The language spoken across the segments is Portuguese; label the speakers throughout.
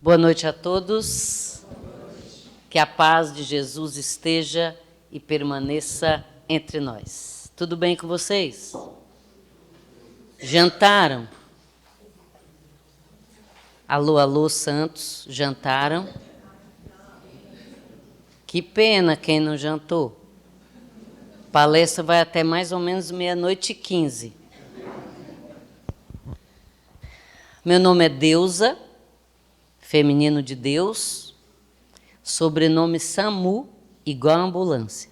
Speaker 1: Boa noite a todos. Que a paz de Jesus esteja e permaneça entre nós. Tudo bem com vocês? Jantaram? Alô, alô, Santos, jantaram? Que pena quem não jantou. A palestra vai até mais ou menos 00h15. Meu nome é Deusa, feminino de Deus, sobrenome SAMU, igual ambulância.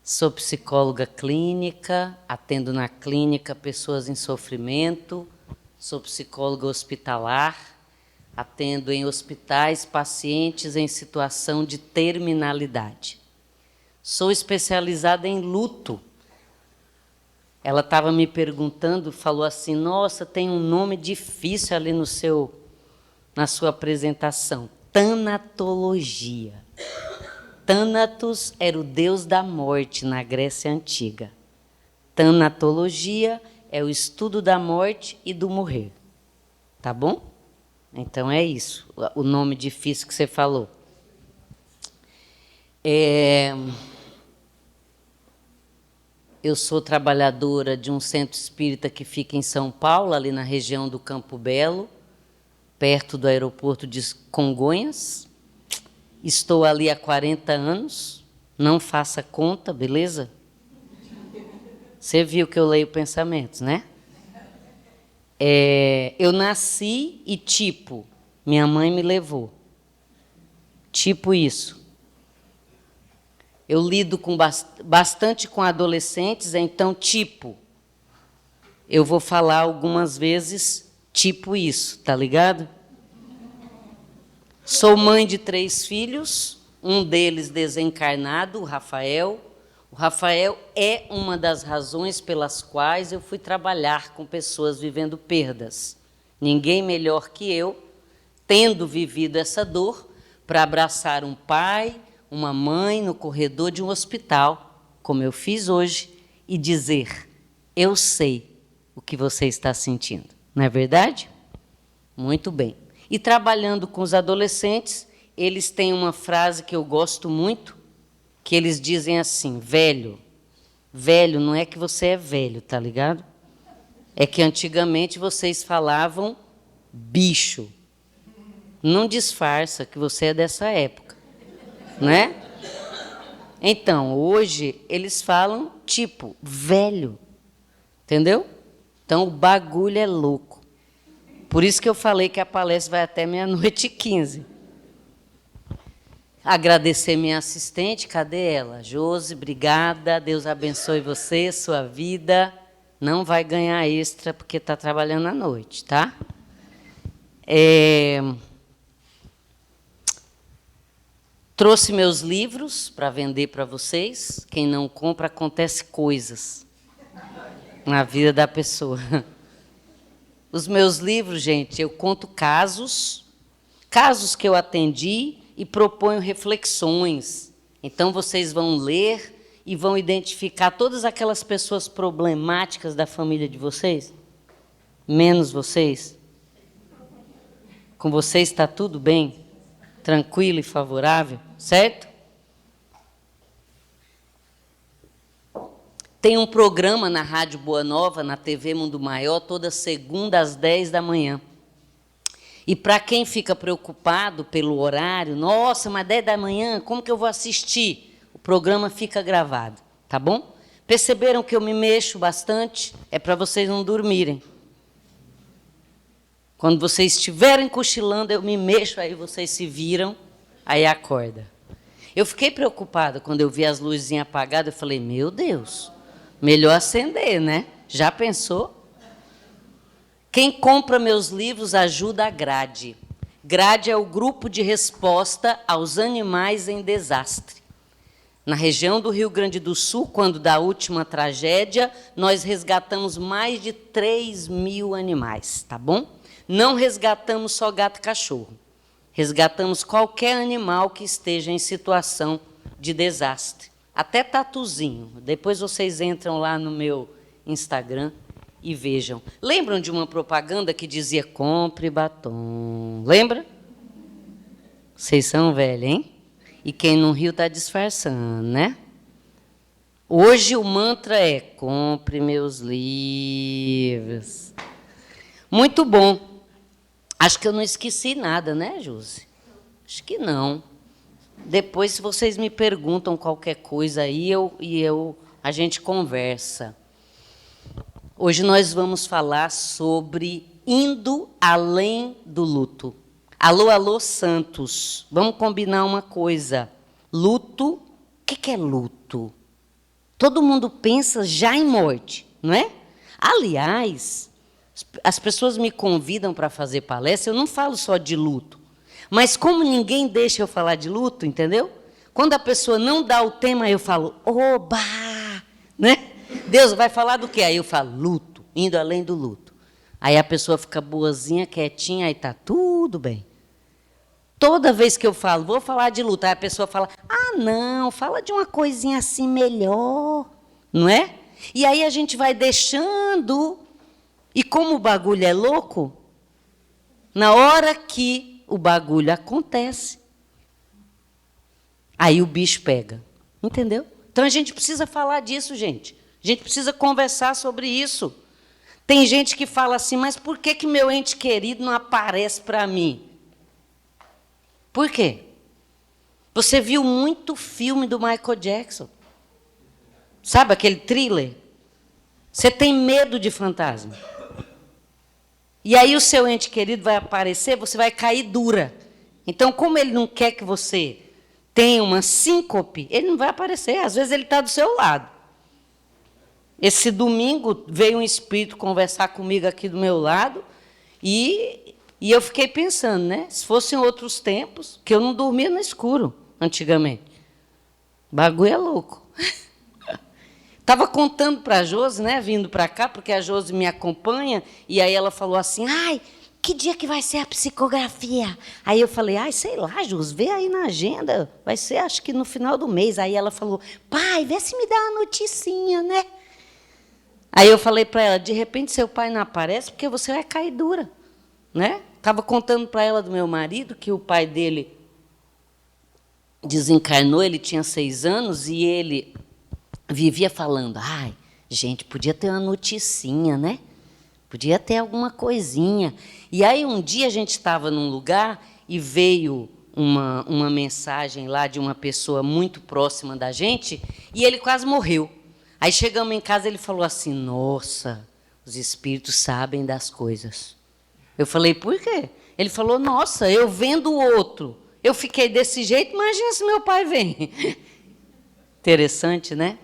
Speaker 1: Sou psicóloga clínica, atendo na clínica pessoas em sofrimento, sou psicóloga hospitalar, atendo em hospitais pacientes em situação de terminalidade. Sou especializada em luto. Ela estava me perguntando, falou assim, nossa, tem um nome difícil ali na sua apresentação, tanatologia. Thanatos era o deus da morte na Grécia Antiga. Tanatologia é o estudo da morte e do morrer. Tá bom? Então é isso, o nome difícil que você falou. Eu sou trabalhadora de um centro espírita que fica em São Paulo, ali na região do Campo Belo, perto do aeroporto de Congonhas. Estou ali há 40 anos, não faça conta, beleza? Você viu que eu leio pensamentos, né? Eu nasci e minha mãe me levou. Tipo isso. Eu lido bastante com adolescentes, então, eu vou falar algumas vezes, isso, tá ligado? Sou mãe de 3 filhos, um deles desencarnado, o Rafael. O Rafael é uma das razões pelas quais eu fui trabalhar com pessoas vivendo perdas. Ninguém melhor que eu, tendo vivido essa dor, para abraçar um pai, uma mãe no corredor de um hospital, como eu fiz hoje, e dizer, eu sei o que você está sentindo. Não é verdade? Muito bem. E trabalhando com os adolescentes, eles têm uma frase que eu gosto muito, que eles dizem assim, velho não é que você é velho, tá ligado? É que antigamente vocês falavam bicho. Não disfarça que você é dessa época, né? Então, hoje, eles falam velho, entendeu? Então, o bagulho é louco. Por isso que eu falei que a palestra vai até 00h15. Agradecer minha assistente, cadê ela? Josi, obrigada, Deus abençoe você, sua vida. Não vai ganhar extra porque está trabalhando à noite, tá? Trouxe meus livros para vender para vocês. Quem não compra, acontece coisas na vida da pessoa. Os meus livros, gente, eu conto casos que eu atendi e proponho reflexões. Então, vocês vão ler e vão identificar todas aquelas pessoas problemáticas da família de vocês, menos vocês. Com vocês está tudo bem, tranquilo e favorável, certo? Tem um programa na Rádio Boa Nova, na TV Mundo Maior, toda segunda às 10 da manhã. E para quem fica preocupado pelo horário, nossa, mas 10 da manhã, como que eu vou assistir? O programa fica gravado, tá bom? Perceberam que eu me mexo bastante? É para vocês não dormirem. Quando vocês estiverem cochilando, eu me mexo, aí vocês se viram, aí acorda. Eu fiquei preocupada quando eu vi as luzinhas apagadas, eu falei, meu Deus, melhor acender, né? Já pensou? Quem compra meus livros ajuda a GRADE. GRADE é o grupo de resposta aos animais em desastre. Na região do Rio Grande do Sul, quando da última tragédia, nós resgatamos mais de 3.000 animais, tá bom? Não resgatamos só gato e cachorro. Resgatamos qualquer animal que esteja em situação de desastre. Até tatuzinho. Depois vocês entram lá no meu Instagram e vejam. Lembram de uma propaganda que dizia compre batom? Lembra? Vocês são velhos, hein? E quem não riu está disfarçando, né? Hoje o mantra é compre meus livros. Muito bom. Acho que eu não esqueci nada, né, Josi? Acho que não. Depois, se vocês me perguntam qualquer coisa aí, a gente conversa. Hoje nós vamos falar sobre indo além do luto. Alô, alô, Santos. Vamos combinar uma coisa. Luto, o que é luto? Todo mundo pensa já em morte, não é? Aliás, as pessoas me convidam para fazer palestra, eu não falo só de luto. Mas como ninguém deixa eu falar de luto, entendeu? Quando a pessoa não dá o tema, eu falo, oba! Né? Deus vai falar do quê? Aí eu falo, luto, indo além do luto. Aí a pessoa fica boazinha, quietinha, aí está tudo bem. Toda vez que eu falo, vou falar de luto, aí a pessoa fala, ah, não, fala de uma coisinha assim melhor, não é? E aí a gente vai deixando, e como o bagulho é louco, na hora que o bagulho acontece, aí o bicho pega, entendeu? Então a gente precisa falar disso, gente. A gente precisa conversar sobre isso. Tem gente que fala assim, mas por que meu ente querido não aparece para mim? Por quê? Você viu muito filme do Michael Jackson. Sabe aquele thriller? Você tem medo de fantasma. E aí o seu ente querido vai aparecer, você vai cair dura. Então, como ele não quer que você tenha uma síncope, ele não vai aparecer. Às vezes ele está do seu lado. Esse domingo veio um espírito conversar comigo aqui do meu lado e eu fiquei pensando, né? Se fossem outros tempos, que eu não dormia no escuro antigamente. O bagulho é louco. Estava contando para a Josi, né, vindo para cá, porque a Josi me acompanha, e aí ela falou assim, ai, que dia que vai ser a psicografia? Aí eu falei, ai, sei lá, Josi, vê aí na agenda, vai ser acho que no final do mês. Aí ela falou, pai, vê se me dá uma noticinha, né? Aí eu falei para ela, de repente seu pai não aparece, porque você vai cair dura, né? Estava contando para ela do meu marido, que o pai dele desencarnou, ele tinha 6 anos, e ele vivia falando, ai, gente, podia ter uma noticinha, né? Podia ter alguma coisinha. E aí um dia a gente estava num lugar e veio uma mensagem lá de uma pessoa muito próxima da gente, e ele quase morreu. Aí chegamos em casa, ele falou assim, nossa, os espíritos sabem das coisas. Eu falei, por quê? Ele falou, nossa, eu vendo o outro, eu fiquei desse jeito, imagina se meu pai vem. Interessante, né?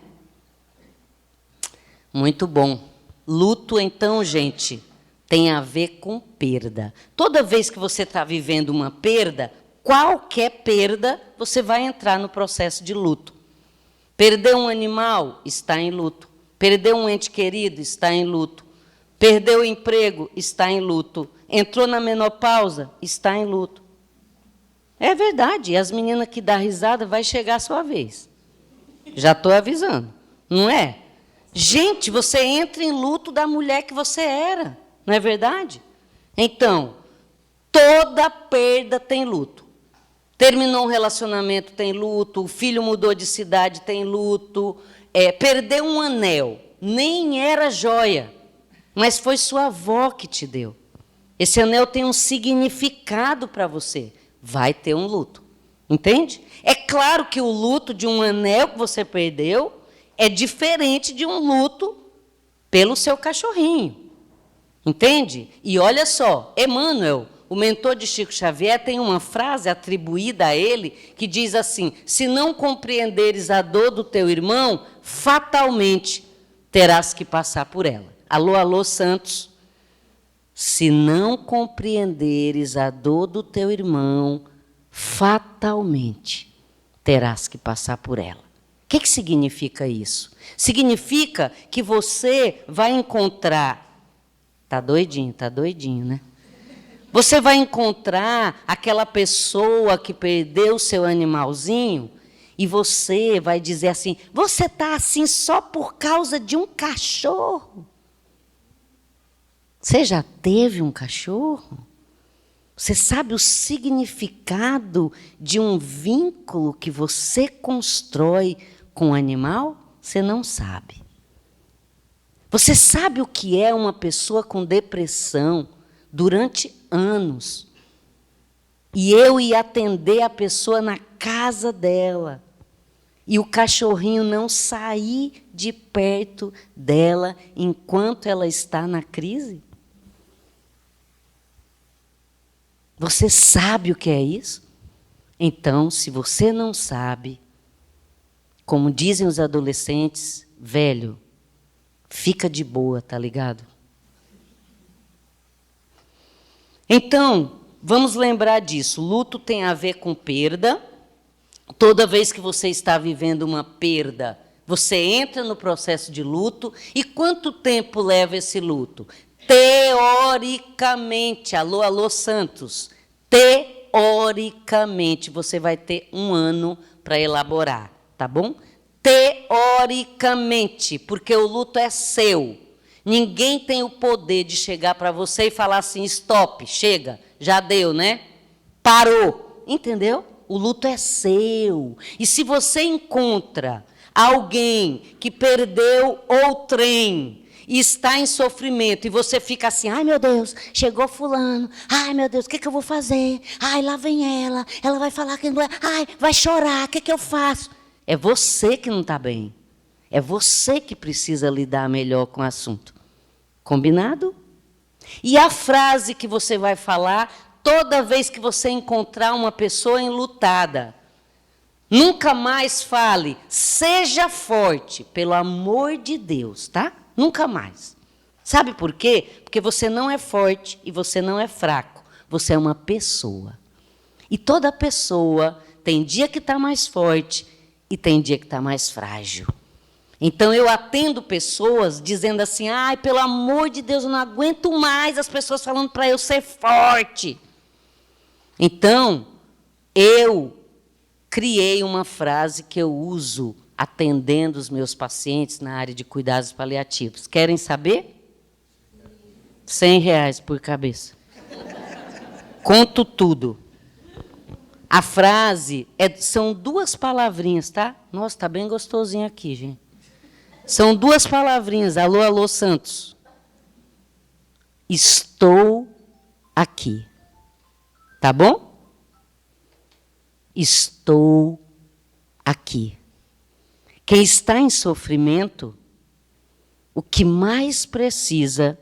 Speaker 1: Muito bom. Luto, então, gente, tem a ver com perda. Toda vez que você está vivendo uma perda, qualquer perda, você vai entrar no processo de luto. Perder um animal, está em luto. Perder um ente querido, está em luto. Perdeu o emprego, está em luto. Entrou na menopausa, está em luto. É verdade, e as meninas que dão risada, vai chegar a sua vez. Já estou avisando, não é? Gente, você entra em luto da mulher que você era, não é verdade? Então, toda perda tem luto. Terminou um relacionamento, tem luto. O filho mudou de cidade, tem luto. Perdeu um anel, nem era joia, mas foi sua avó que te deu. Esse anel tem um significado para você. Vai ter um luto, entende? É claro que o luto de um anel que você perdeu é diferente de um luto pelo seu cachorrinho, entende? E olha só, Emmanuel, o mentor de Chico Xavier, tem uma frase atribuída a ele que diz assim, se não compreenderes a dor do teu irmão, fatalmente terás que passar por ela. Alô, alô, Santos. Se não compreenderes a dor do teu irmão, fatalmente terás que passar por ela. O que significa isso? Significa que você vai encontrar... Tá doidinho, né? Você vai encontrar aquela pessoa que perdeu o seu animalzinho e você vai dizer assim, você está assim só por causa de um cachorro? Você já teve um cachorro? Você sabe o significado de um vínculo que você constrói com o animal? Você não sabe. Você sabe o que é uma pessoa com depressão durante anos? E eu ia atender a pessoa na casa dela. E o cachorrinho não sair de perto dela enquanto ela está na crise? Você sabe o que é isso? Então, se você não sabe, como dizem os adolescentes, velho, fica de boa, tá ligado? Então, vamos lembrar disso. Luto tem a ver com perda. Toda vez que você está vivendo uma perda, você entra no processo de luto. E quanto tempo leva esse luto? Teoricamente, alô, Santos, teoricamente, você vai ter 1 ano para elaborar, tá bom? Teoricamente, porque o luto é seu. Ninguém tem o poder de chegar para você e falar assim, stop, chega, já deu, né? Parou, entendeu? O luto é seu. E se você encontra alguém que perdeu o trem e está em sofrimento, e você fica assim, ai meu Deus, chegou fulano, ai meu Deus, o que eu vou fazer? Ai, lá vem ela vai falar que não é, ai, vai chorar, o que eu faço? É você que não está bem. É você que precisa lidar melhor com o assunto. Combinado? E a frase que você vai falar toda vez que você encontrar uma pessoa enlutada. Nunca mais fale, seja forte, pelo amor de Deus, tá? Nunca mais. Sabe por quê? Porque você não é forte e você não é fraco. Você é uma pessoa. E toda pessoa tem dia que está mais forte e tem dia que está mais frágil. Então, eu atendo pessoas dizendo assim, ai, pelo amor de Deus, eu não aguento mais as pessoas falando para eu ser forte. Então, eu criei uma frase que eu uso atendendo os meus pacientes na área de cuidados paliativos. Querem saber? R$ 100 por cabeça. Conto tudo. A frase são 2 palavrinhas, tá? Nossa, está bem gostosinho aqui, gente. São 2 palavrinhas. Alô, Santos. Estou aqui. Tá bom? Estou aqui. Quem está em sofrimento, o que mais precisa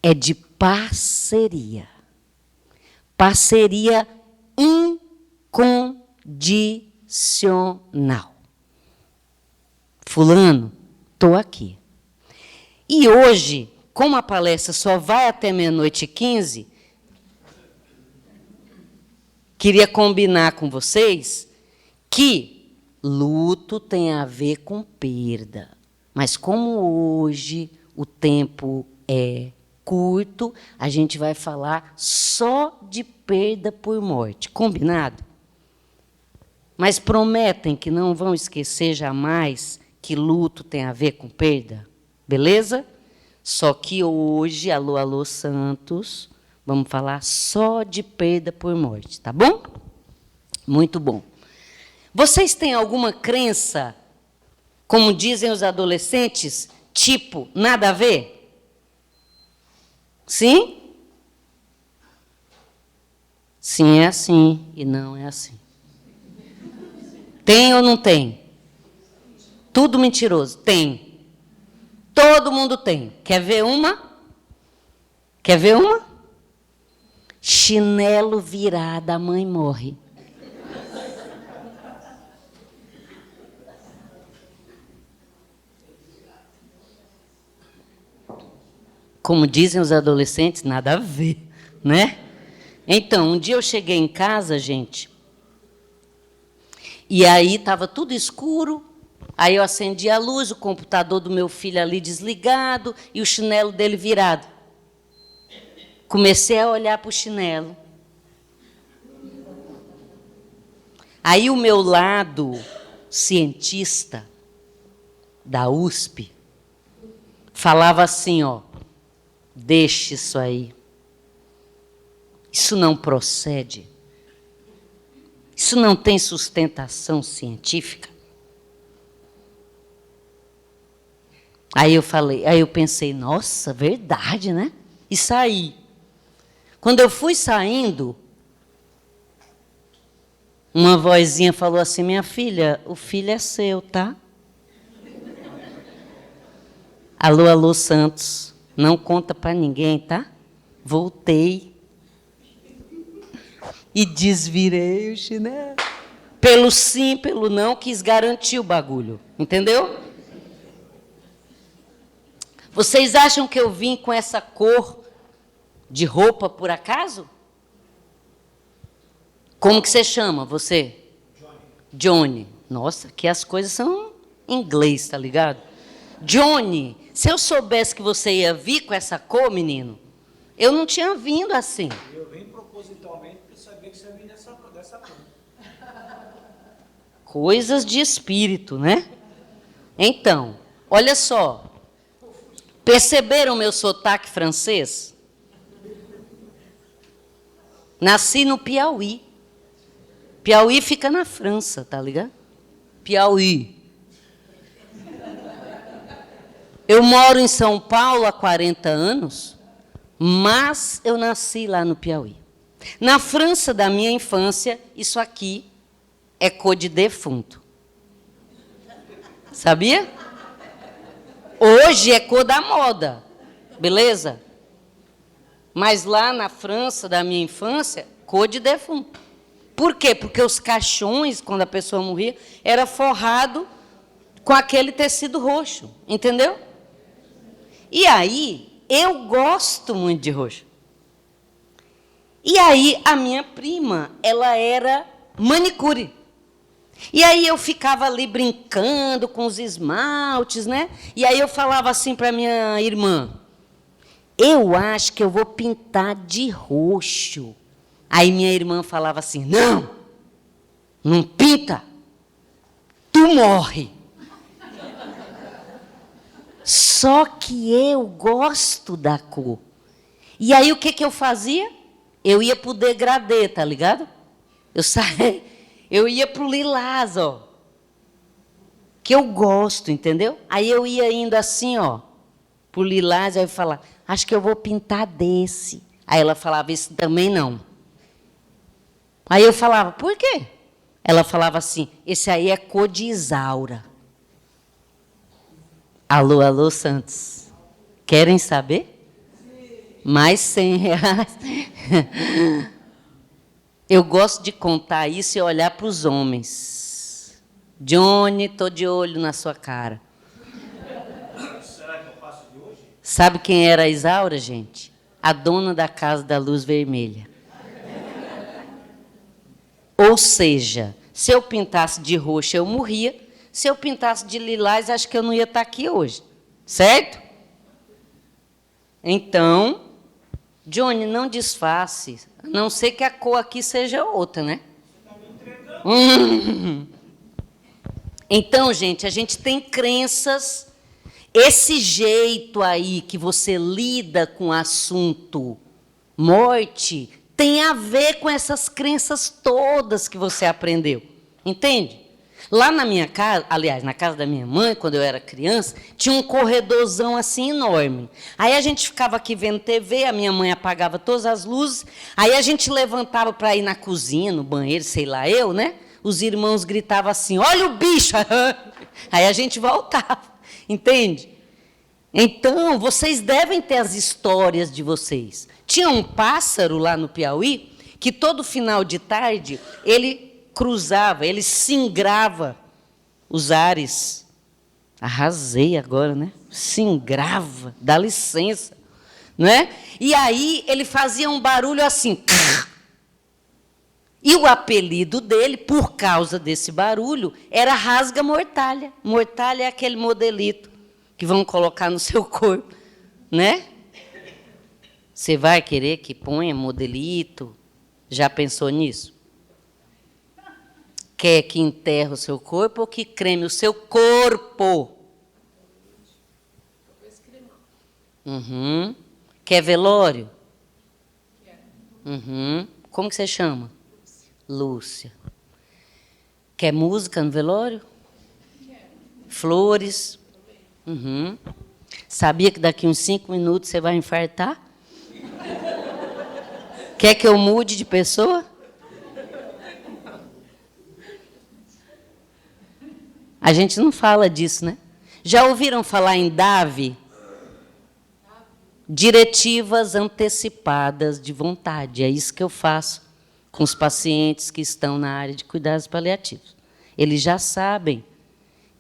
Speaker 1: é de parceria. Parceria incondicional. Fulano, estou aqui. E hoje, como a palestra só vai até 00h15, queria combinar com vocês que luto tem a ver com perda. Mas como hoje o tempo é curto, a gente vai falar só de perda por morte. Combinado? Mas prometem que não vão esquecer jamais que luto tem a ver com perda? Beleza? Só que hoje, alô, Santos, vamos falar só de perda por morte, tá bom? Muito bom. Vocês têm alguma crença, como dizem os adolescentes, tipo, nada a ver? Sim? Sim é assim e não é assim. Tem ou não tem? Tudo mentiroso. Tem. Todo mundo tem. Quer ver uma? Quer ver uma? Chinelo virado, a mãe morre. Como dizem os adolescentes, nada a ver, né? Então, um dia eu cheguei em casa, gente, e aí estava tudo escuro, aí eu acendi a luz, o computador do meu filho ali desligado e o chinelo dele virado. Comecei a olhar para o chinelo. Aí o meu lado cientista da USP falava assim, ó, Deixe isso aí. Isso não procede. Isso não tem sustentação científica. Aí eu pensei, nossa, verdade, né? E saí. Quando eu fui saindo, uma vozinha falou assim, minha filha, o filho é seu, tá? Alô, alô, Santos. Não conta para ninguém, tá? Voltei. E desvirei o chinelo. Pelo sim, pelo não, quis garantir o bagulho. Entendeu? Vocês acham que eu vim com essa cor de roupa por acaso? Como que você chama, você? Johnny. Nossa, que as coisas são em inglês, tá ligado? Johnny, se eu soubesse que você ia vir com essa cor, menino, eu não tinha vindo assim.
Speaker 2: Eu vim propositalmente porque sabia que você ia vir dessa cor.
Speaker 1: Coisas de espírito, né? Então, olha só. Perceberam meu sotaque francês? Nasci no Piauí. Piauí fica na França, tá ligado? Piauí. Eu moro em São Paulo há 40 anos, mas eu nasci lá no Piauí. Na França da minha infância, isso aqui é cor de defunto. Sabia? Hoje é cor da moda, beleza? Mas lá na França da minha infância, cor de defunto. Por quê? Porque os caixões, quando a pessoa morria, era forrado com aquele tecido roxo, entendeu? E aí, eu gosto muito de roxo. E aí, a minha prima, ela era manicure. E aí eu ficava ali brincando com os esmaltes, né? E aí eu falava assim para minha irmã, eu acho que eu vou pintar de roxo. Aí minha irmã falava assim, não, não pinta, tu morre. Só que eu gosto da cor. E aí o que eu fazia? Eu ia pro degradê, tá ligado? Eu ia pro lilás, ó. Que eu gosto, entendeu? Aí eu ia indo assim, ó, pro lilás, aí eu falava, acho que eu vou pintar desse. Aí ela falava, esse também não. Aí eu falava, por quê? Ela falava assim, esse aí é cor de Isaura. Alô, alô, Santos. Querem saber? Mais R$100. Eu gosto de contar isso e olhar para os homens. Johnny, estou de olho na sua cara.
Speaker 2: Será que eu passo de hoje?
Speaker 1: Sabe quem era a Isaura, gente? A dona da casa da luz vermelha. Ou seja, se eu pintasse de roxo, eu morria. Se eu pintasse de lilás, acho que eu não ia estar aqui hoje. Certo? Então, Johnny, não disfarce. A não ser que a cor aqui seja outra, né? Então, gente, a gente tem crenças. Esse jeito aí que você lida com o assunto morte tem a ver com essas crenças todas que você aprendeu. Entende? Lá na minha casa, aliás, na casa da minha mãe, quando eu era criança, tinha um corredorzão assim enorme. Aí a gente ficava aqui vendo TV, a minha mãe apagava todas as luzes, aí a gente levantava para ir na cozinha, no banheiro, sei lá eu, né? Os irmãos gritavam assim, olha o bicho! Aí a gente voltava, entende? Então, vocês devem ter as histórias de vocês. Tinha um pássaro lá no Piauí, que todo final de tarde, ele cruzava, ele singrava os ares. Arrasei agora, né? Singrava, dá licença. Não é? E aí ele fazia um barulho assim. E o apelido dele, por causa desse barulho, era rasga-mortalha. Mortalha é aquele modelito que vão colocar no seu corpo, né? Você vai querer que ponha modelito? Já pensou nisso? Quer que enterre o seu corpo ou que creme o seu corpo? Uhum. Quer velório? Uhum. Como que você chama? Lúcia. Quer música no velório? Flores? Uhum. Sabia que daqui uns 5 minutos você vai infartar? Quer que eu mude de pessoa? A gente não fala disso, né? Já ouviram falar em DAV? Diretivas antecipadas de vontade. É isso que eu faço com os pacientes que estão na área de cuidados paliativos. Eles já sabem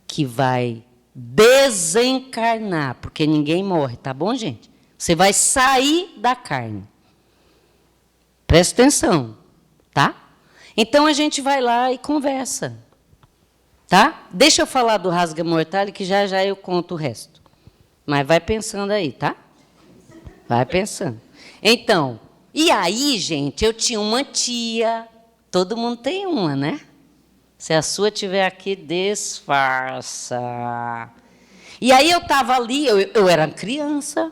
Speaker 1: que vai desencarnar, porque ninguém morre, tá bom, gente? Você vai sair da carne. Presta atenção, tá? Então a gente vai lá e conversa, tá? Deixa eu falar do rasga mortalha, que já já eu conto o resto. Mas vai pensando aí, tá? Vai pensando. Então, e aí, gente, eu tinha uma tia, todo mundo tem uma, né? Se a sua estiver aqui, disfarça. E aí eu estava ali, eu era criança.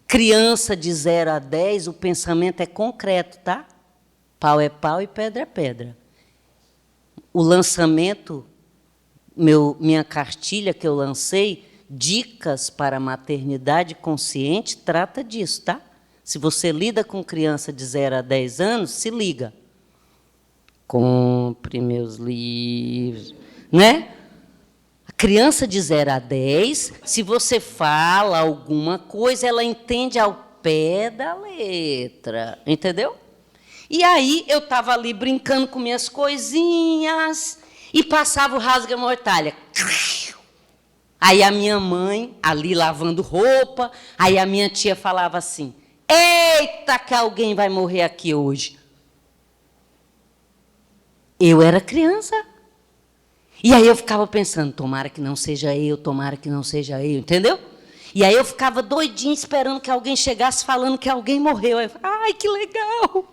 Speaker 1: Criança de 0 a 10, o pensamento é concreto, tá? Pau é pau e pedra é pedra. O lançamento, minha cartilha que eu lancei, Dicas para a Maternidade Consciente, trata disso, tá? Se você lida com criança de 0 a 10 anos, se liga. Compre meus livros, né? A criança de 0 a 10, se você fala alguma coisa, ela entende ao pé da letra, entendeu? E aí eu estava ali brincando com minhas coisinhas e passava o rasga-mortalha. Aí a minha mãe, ali lavando roupa, aí a minha tia falava assim, eita, que alguém vai morrer aqui hoje. Eu era criança. E aí eu ficava pensando, tomara que não seja eu, entendeu? E aí eu ficava doidinha esperando que alguém chegasse falando que alguém morreu. Aí eu falava, ai, que legal,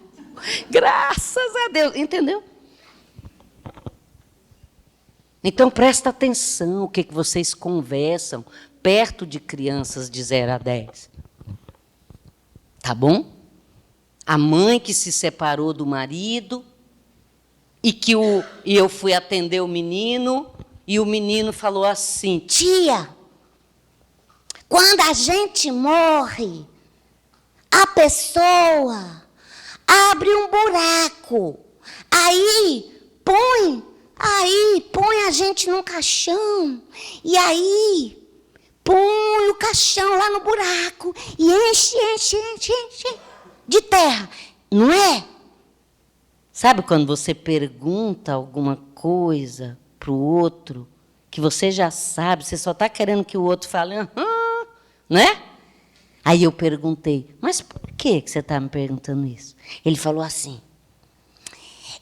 Speaker 1: graças a Deus, entendeu? Então, presta atenção o que vocês conversam perto de crianças de 0 a 10. Tá bom? A mãe que se separou do marido e eu fui atender o menino e o menino falou assim, tia, quando a gente morre, a pessoa abre um buraco, aí põe a gente num caixão, e aí põe o caixão lá no buraco, e enche de terra, não é? Sabe quando você pergunta alguma coisa para o outro, que você já sabe, você só está querendo que o outro fale, né? Aí eu perguntei, mas por que você está me perguntando isso? Ele falou assim,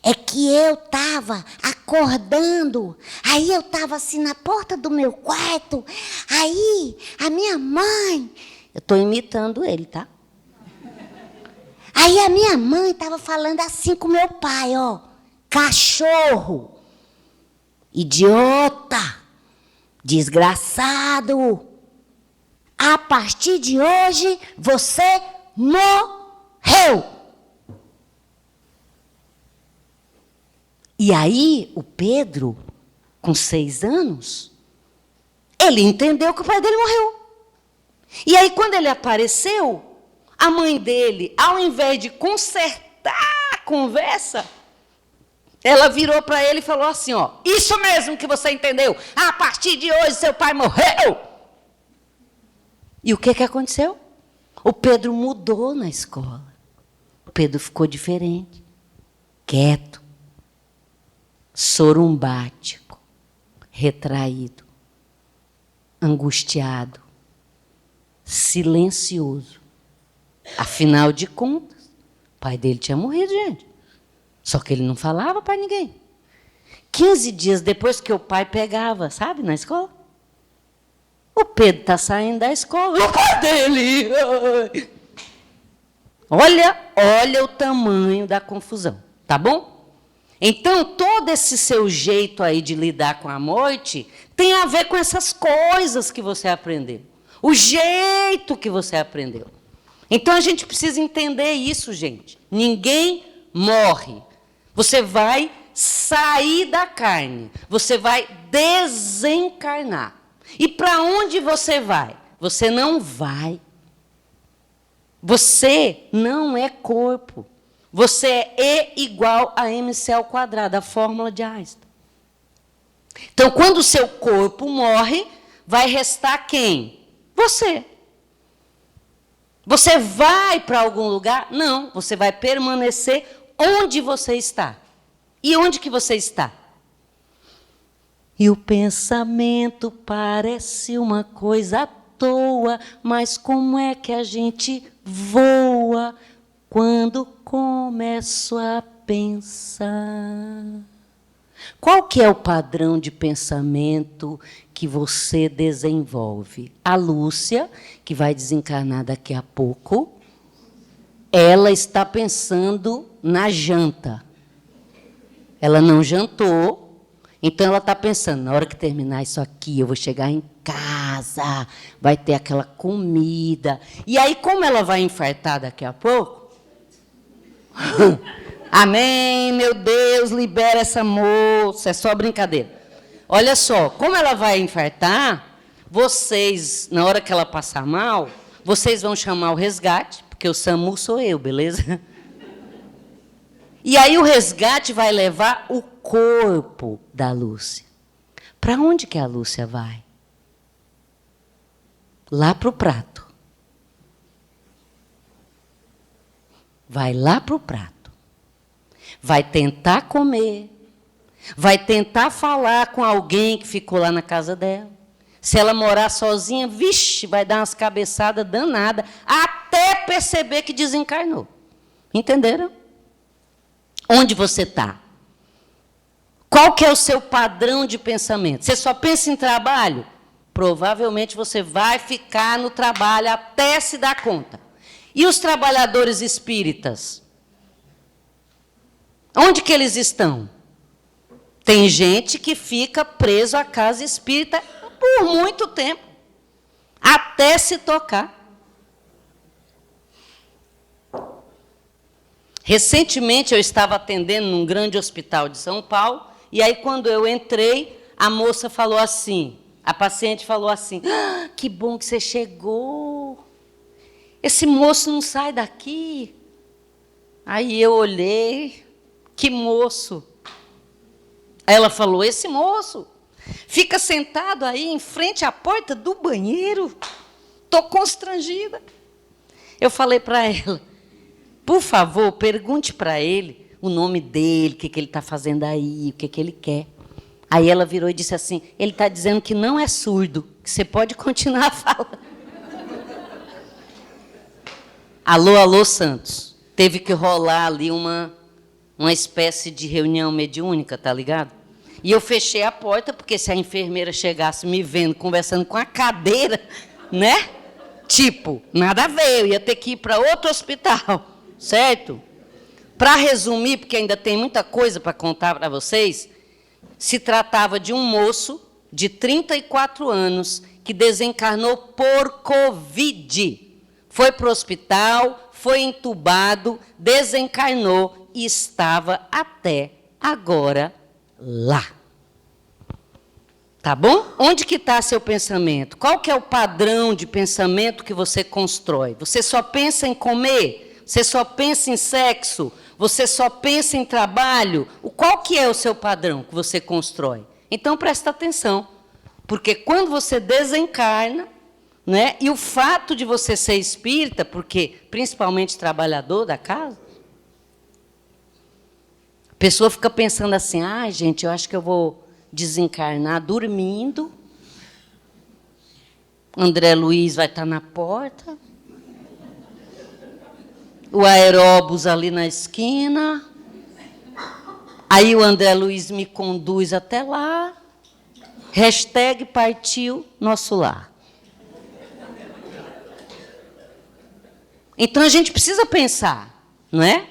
Speaker 1: é que eu estava acordando, aí eu estava assim na porta do meu quarto, aí a minha mãe, eu estou imitando ele, tá? Aí a minha mãe estava falando assim com meu pai, ó, cachorro, idiota, desgraçado, a partir de hoje você morreu. E aí, o Pedro, com 6 anos, ele entendeu que o pai dele morreu. E aí, quando ele apareceu, a mãe dele, ao invés de consertar a conversa, ela virou para ele e falou assim, ó, isso mesmo que você entendeu, a partir de hoje seu pai morreu. E o que aconteceu? O Pedro mudou na escola. O Pedro ficou diferente, quieto, sorumbático, retraído, angustiado, silencioso. Afinal de contas, o pai dele tinha morrido, gente. Só que ele não falava para ninguém. 15 dias depois que o pai pegava, sabe, na escola. O Pedro está saindo da escola. O pai dele! Olha o tamanho da confusão, tá bom? Então, todo esse seu jeito aí de lidar com a morte tem a ver com essas coisas que você aprendeu. O jeito que você aprendeu. Então a gente precisa entender isso, gente. Ninguém morre. Você vai sair da carne. Você vai desencarnar. E para onde você vai? Você não vai. Você não é corpo. Você é E igual a mc ao quadrado, a fórmula de Einstein. Então, quando o seu corpo morre, vai restar quem? Você. Você vai para algum lugar? Não, você vai permanecer onde você está. E onde que você está? E o pensamento parece uma coisa à toa, mas como é que a gente voa quando começo a pensar? Qual que é o padrão de pensamento que você desenvolve? A Lúcia, que vai desencarnar daqui a pouco, ela está pensando na janta. Ela não jantou, então ela está pensando, na hora que terminar isso aqui, eu vou chegar em casa, vai ter aquela comida. E aí, como ela vai infartar daqui a pouco... Amém, meu Deus, libera essa moça, é só brincadeira. Olha só, como ela vai infartar, vocês, na hora que ela passar mal, vocês vão chamar o resgate, porque o SAMU sou eu, beleza? E aí o resgate vai levar o corpo da Lúcia. Para onde que a Lúcia vai? Lá para o prato. Vai lá para o prato. Vai tentar comer, vai tentar falar com alguém que ficou lá na casa dela. Se ela morar sozinha, vixe, vai dar umas cabeçadas danadas, até perceber que desencarnou. Entenderam? Onde você está? Qual que é o seu padrão de pensamento? Você só pensa em trabalho? Provavelmente você vai ficar no trabalho até se dar conta. E os trabalhadores espíritas? Onde que eles estão? Tem gente que fica preso à casa espírita por muito tempo, até se tocar. Recentemente eu estava atendendo num grande hospital de São Paulo, e aí quando eu entrei, a moça falou assim, a paciente falou assim, ah, que bom que você chegou, esse moço não sai daqui. Aí eu olhei, que moço? Ela falou, esse moço fica sentado aí em frente à porta do banheiro. Estou constrangida. Eu falei para ela, por favor, pergunte para ele o nome dele, o que ele está fazendo aí, o que ele quer. Aí ela virou e disse assim, ele está dizendo que não é surdo, que você pode continuar falando. Alô, alô, Santos. Teve que rolar ali uma espécie de reunião mediúnica, tá ligado? E eu fechei a porta, porque se a enfermeira chegasse me vendo, conversando com a cadeira, né? Tipo, nada a ver, eu ia ter que ir para outro hospital, certo? Para resumir, porque ainda tem muita coisa para contar para vocês, se tratava de um moço de 34 anos que desencarnou por Covid. Foi para o hospital, foi entubado, desencarnou, e estava até agora lá. Tá bom? Onde que está seu pensamento? Qual que é o padrão de pensamento que você constrói? Você só pensa em comer? Você só pensa em sexo? Você só pensa em trabalho? Qual que é o seu padrão que você constrói? Então, presta atenção. Porque quando você desencarna, né, e o fato de você ser espírita, porque principalmente trabalhador da casa, a pessoa fica pensando assim, ah, gente, eu acho que eu vou desencarnar dormindo. André Luiz vai estar na porta. O aeróbus ali na esquina. Aí o André Luiz me conduz até lá. Hashtag partiu nosso lar. Então a gente precisa pensar, não é?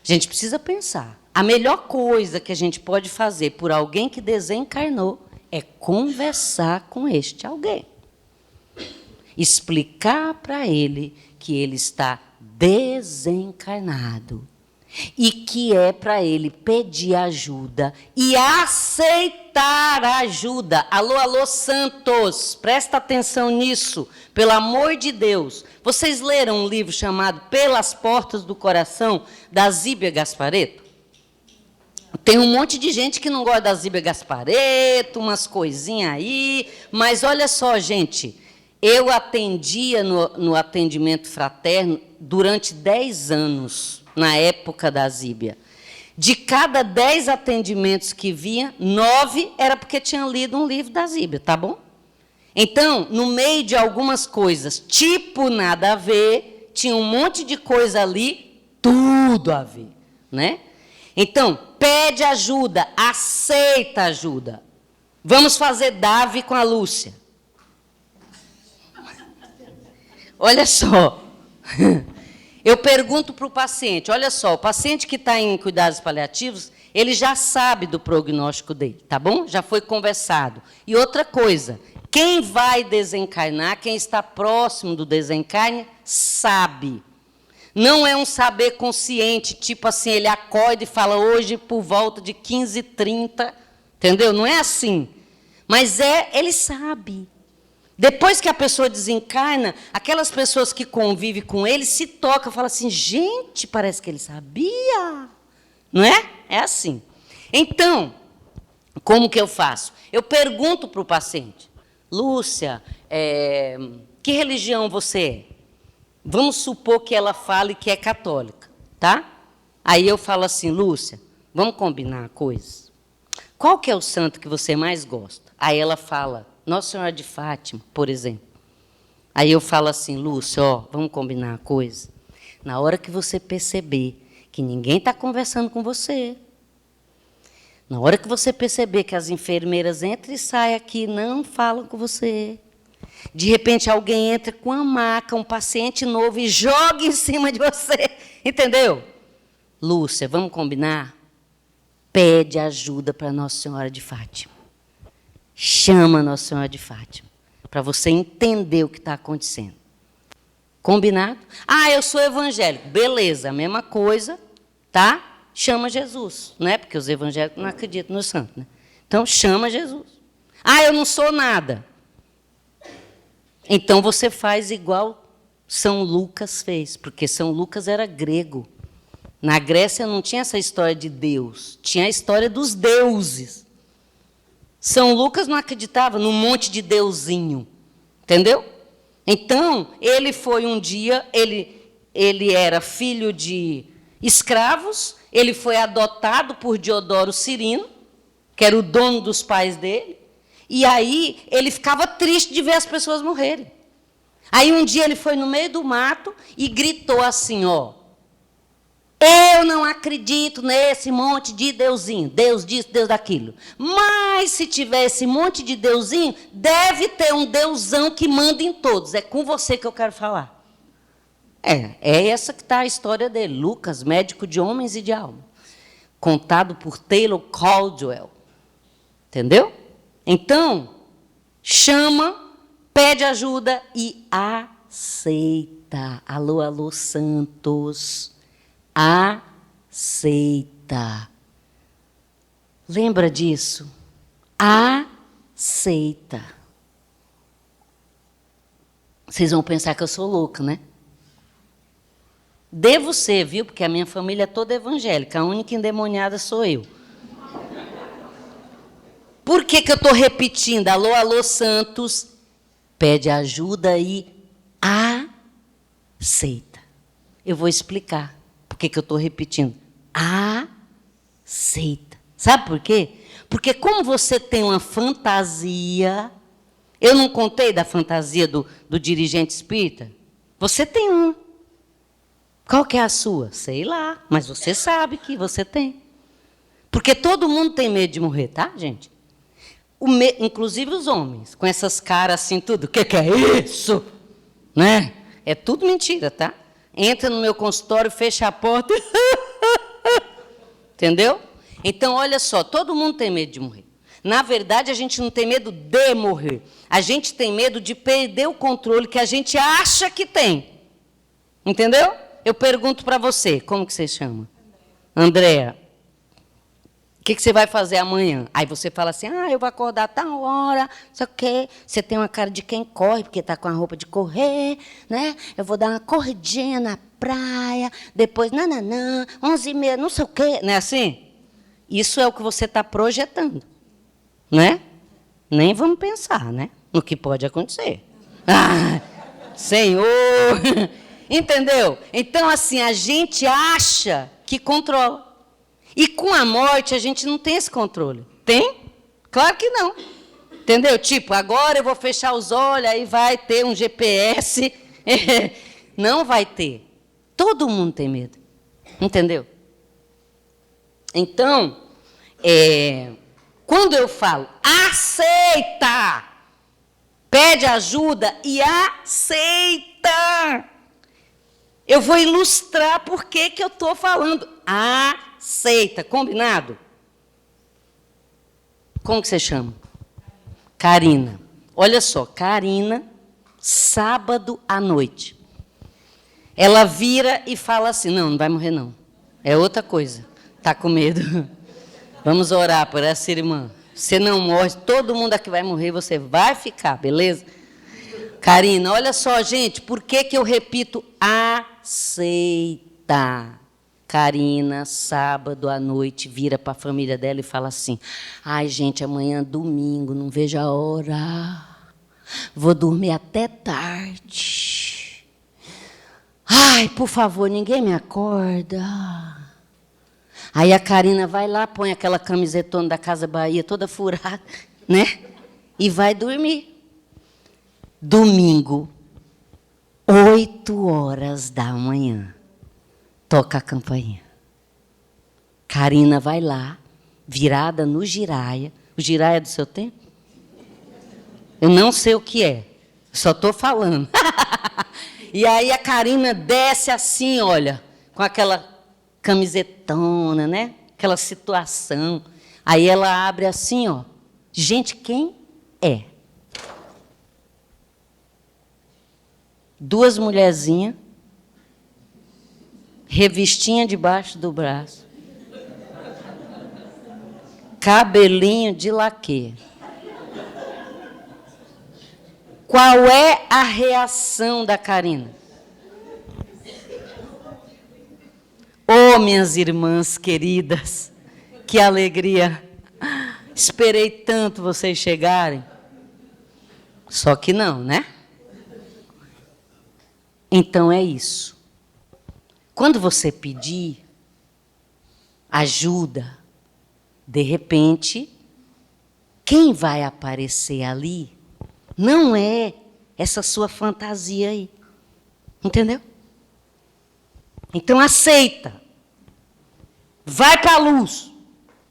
Speaker 1: A gente precisa pensar. A melhor coisa que a gente pode fazer por alguém que desencarnou é conversar com este alguém. explicar para ele que ele está desencarnado e que é para ele pedir ajuda e aceitar a ajuda. Alô, alô, santos, presta atenção nisso, pelo amor de Deus. Vocês leram um livro chamado Pelas Portas do Coração, da Zíbia Gasparetto? Tem um monte de gente que não gosta da Zíbia Gasparetto, umas coisinhas aí, mas olha só, gente, eu atendia no atendimento fraterno durante 10 anos, na época da Zíbia. De cada 10 atendimentos que vinha, 9 era porque tinham lido um livro da Zíbia, tá bom? Então, no meio de algumas coisas, tipo nada a ver, tinha um monte de coisa ali, tudo a ver, né? Então, pede ajuda, aceita ajuda. Vamos fazer Davi com a Lúcia. Olha só. Eu pergunto para o paciente, olha só, o paciente que está em cuidados paliativos, ele já sabe do prognóstico dele, tá bom? Já foi conversado. E outra coisa, quem vai desencarnar, quem está próximo do desencarne, sabe. Não é um saber consciente, tipo assim, ele acorda e fala hoje por volta de 15h30, entendeu? Não é assim. Mas ele sabe. Depois que a pessoa desencarna, aquelas pessoas que convivem com ele se tocam, falam assim, gente, parece que ele sabia. Não é? É assim. Então, como que eu faço? Eu pergunto para o paciente, Lúcia, que religião você é? Vamos supor que ela fale que é católica, tá? Aí eu falo assim, Lúcia, vamos combinar coisas. Qual que é o santo que você mais gosta? Aí ela fala, Nossa Senhora de Fátima, por exemplo. Aí eu falo assim, Lúcia, vamos combinar uma coisa. Na hora que você perceber que ninguém está conversando com você, na hora que você perceber que as enfermeiras entram e saem aqui e não falam com você, de repente alguém entra com uma maca, um paciente novo e joga em cima de você, entendeu? Lúcia, vamos combinar? Pede ajuda para Nossa Senhora de Fátima. Chama Nossa Senhora de Fátima, para você entender o que está acontecendo. Combinado? Eu sou evangélico. Beleza, a mesma coisa, tá? Chama Jesus, né? Porque os evangélicos não acreditam no santo, né? Então, chama Jesus. Eu não sou nada. Então, você faz igual São Lucas fez, porque São Lucas era grego. Na Grécia não tinha essa história de Deus, tinha a história dos deuses. São Lucas não acreditava num monte de deusinho, entendeu? Então, ele foi um dia, ele era filho de escravos, ele foi adotado por Diodoro Cirino, que era o dono dos pais dele, e aí ele ficava triste de ver as pessoas morrerem. Aí um dia ele foi no meio do mato e gritou assim, eu não acredito nesse monte de deusinho, Deus disso, Deus daquilo. Mas se tiver esse monte de deusinho, deve ter um deusão que manda em todos. É com você que eu quero falar. É essa que está a história dele. Lucas, médico de homens e de alma. Contado por Taylor Caldwell. Entendeu? Então, chama, pede ajuda e aceita. Alô, alô, santos. Aceita. Lembra disso? Aceita. Vocês vão pensar que eu sou louca, né? Devo ser, viu? Porque a minha família é toda evangélica. A única endemoniada sou eu. Por que eu estou repetindo? Alô, alô, santos. Pede ajuda e aceita. Eu vou explicar. Por que eu estou repetindo? Aceita. Sabe por quê? Porque como você tem uma fantasia... Eu não contei da fantasia do dirigente espírita? Você tem uma. Qual que é a sua? Sei lá, mas você sabe que você tem. Porque todo mundo tem medo de morrer, tá, gente? Inclusive os homens, com essas caras assim, tudo. O que é isso? Né? É tudo mentira, tá? Entra no meu consultório, fecha a porta. Entendeu? Então, olha só, todo mundo tem medo de morrer. Na verdade, a gente não tem medo de morrer. A gente tem medo de perder o controle que a gente acha que tem. Entendeu? Eu pergunto para você, como que você chama? Andréa. O que você vai fazer amanhã? Aí você fala assim, eu vou acordar tal hora, não sei o quê. Você tem uma cara de quem corre, porque está com a roupa de correr, né? Eu vou dar uma corridinha na praia, depois, 11h30, não sei o quê. Não é assim? Isso é o que você está projetando, né? Nem vamos pensar, né? No que pode acontecer. Senhor! Entendeu? Então, assim, a gente acha que controla. E com a morte, a gente não tem esse controle. Tem? Claro que não. Entendeu? Tipo, agora eu vou fechar os olhos, aí vai ter um GPS. Não vai ter. Todo mundo tem medo. Entendeu? Então, quando eu falo aceita, pede ajuda e aceita, eu vou ilustrar por que eu estou falando. Aceita, combinado? Como que você chama? Karina. Olha só, Karina, sábado à noite. Ela vira e fala assim, não vai morrer não. É outra coisa. Está com medo. Vamos orar por essa irmã. Você não morre, todo mundo aqui vai morrer, você vai ficar, beleza? Karina, olha só, gente, por que eu repito aceita? Karina, sábado à noite, vira para a família dela e fala assim, gente, amanhã domingo, não vejo a hora, vou dormir até tarde. Por favor, ninguém me acorda. Aí a Karina vai lá, põe aquela camisetona da Casa Bahia toda furada, né? E vai dormir. Domingo, 8h toca a campainha. Karina vai lá, virada no giraia. O giraia é do seu tempo? Eu não sei o que é, só estou falando. E aí a Karina desce assim, olha, com aquela camisetona, né? Aquela situação. Aí ela abre assim, ó. Gente, quem é? Duas mulherzinhas, revistinha debaixo do braço, cabelinho de laque. Qual é a reação da Karina? Minhas irmãs queridas, que alegria. Esperei tanto vocês chegarem. Só que não, né? Então é isso. Quando você pedir ajuda, de repente, quem vai aparecer ali não é essa sua fantasia aí. Entendeu? Então aceita. Vai para a luz.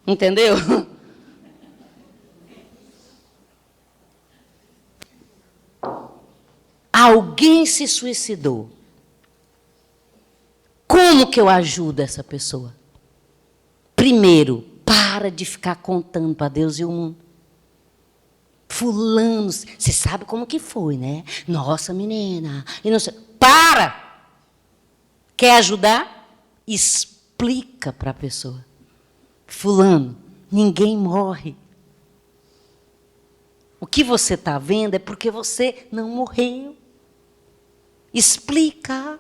Speaker 1: Entendeu? Alguém se suicidou. Como que eu ajudo essa pessoa? Primeiro, para de ficar contando para Deus e o mundo. Fulano, você sabe como que foi, né? Nossa, menina. E não sei. Para! Quer ajudar? Explica para a pessoa. Fulano, ninguém morre. O que você está vendo é porque você não morreu. Explica.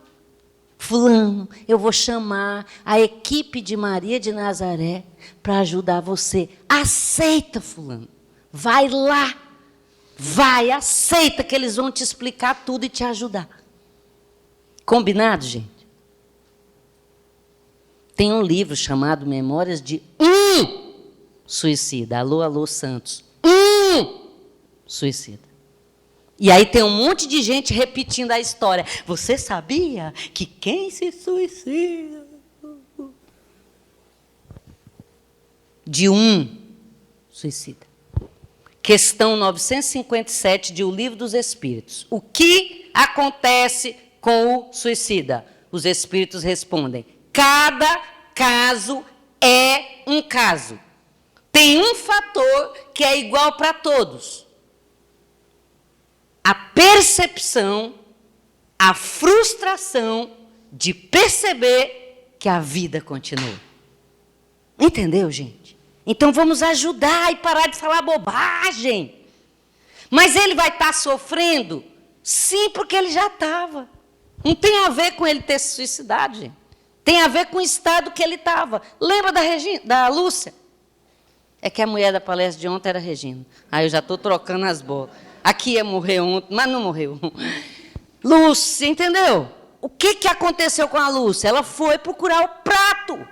Speaker 1: Fulano, eu vou chamar a equipe de Maria de Nazaré para ajudar você. Aceita, fulano. Vai lá. Vai, aceita que eles vão te explicar tudo e te ajudar. Combinado, gente? Tem um livro chamado Memórias de um Suicida. Alô, alô, Santos. Suicida. E aí tem um monte de gente repetindo a história. Você sabia que quem se suicida? De um suicida. Questão 957 de O Livro dos Espíritos. O que acontece com o suicida? Os espíritos respondem: cada caso é um caso. Tem um fator que é igual para todos. A percepção, a frustração de perceber que a vida continua. Entendeu, gente? Então vamos ajudar e parar de falar bobagem. Mas ele vai estar sofrendo? Sim, porque ele já estava. Não tem a ver com ele ter se suicidado, gente. Tem a ver com o estado que ele estava. Lembra da Lúcia? É que a mulher da palestra de ontem era Regina. Aí eu já estou trocando as bolas. Aqui ia morrer ontem, mas não morreu. Lúcia, entendeu? O que aconteceu com a Lúcia? Ela foi procurar o prato.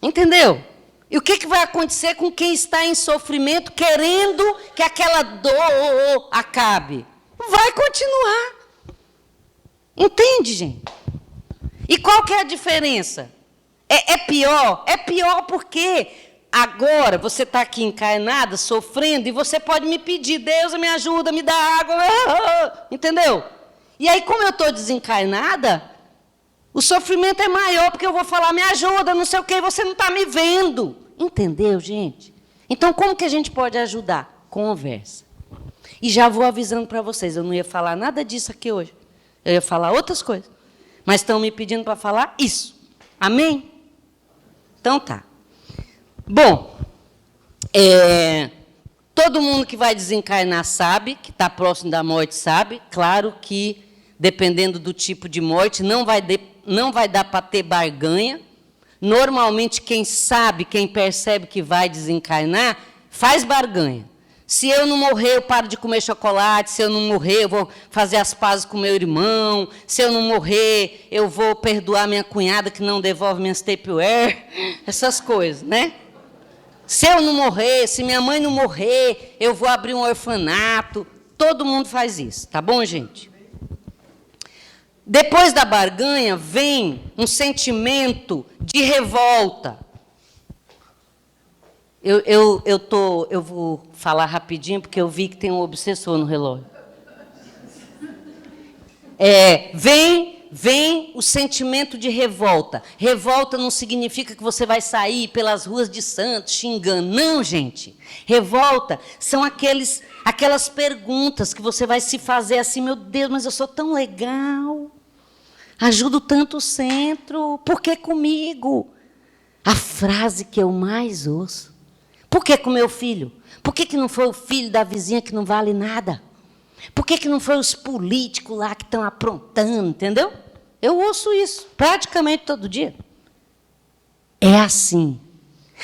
Speaker 1: Entendeu? E o que vai acontecer com quem está em sofrimento, querendo que aquela dor acabe? Vai continuar. Entende, gente? E qual que é a diferença? É pior? É pior porque agora você está aqui encarnada, sofrendo, e você pode me pedir, Deus me ajuda, me dá água, entendeu? E aí, como eu estou desencarnada, o sofrimento é maior, porque eu vou falar, me ajuda, não sei o quê, e você não está me vendo. Entendeu, gente? Então, como que a gente pode ajudar? Conversa. E já vou avisando para vocês, eu não ia falar nada disso aqui hoje. Eu ia falar outras coisas. Mas estão me pedindo para falar isso. Amém? Então tá. Bom, todo mundo que vai desencarnar sabe, que está próximo da morte sabe. Claro que, dependendo do tipo de morte, não vai dar para ter barganha. Normalmente, quem sabe, quem percebe que vai desencarnar, faz barganha. Se eu não morrer, eu paro de comer chocolate. Se eu não morrer, eu vou fazer as pazes com meu irmão. Se eu não morrer, eu vou perdoar minha cunhada que não devolve minhas Tupperware. Essas coisas, né? Se eu não morrer, se minha mãe não morrer, eu vou abrir um orfanato. Todo mundo faz isso, tá bom, gente? Depois da barganha, vem um sentimento de revolta. Eu vou falar rapidinho, porque eu vi que tem um obsessor no relógio. Vem o sentimento de revolta. Revolta não significa que você vai sair pelas ruas de Santos xingando. Não, gente. Revolta são aquelas perguntas que você vai se fazer assim, meu Deus, mas eu sou tão legal. Ajudo tanto o centro. Por que comigo? A frase que eu mais ouço. Por que com meu filho? Por que não foi o filho da vizinha que não vale nada? Por que não foi os políticos lá que estão aprontando, entendeu? Eu ouço isso praticamente todo dia. É assim.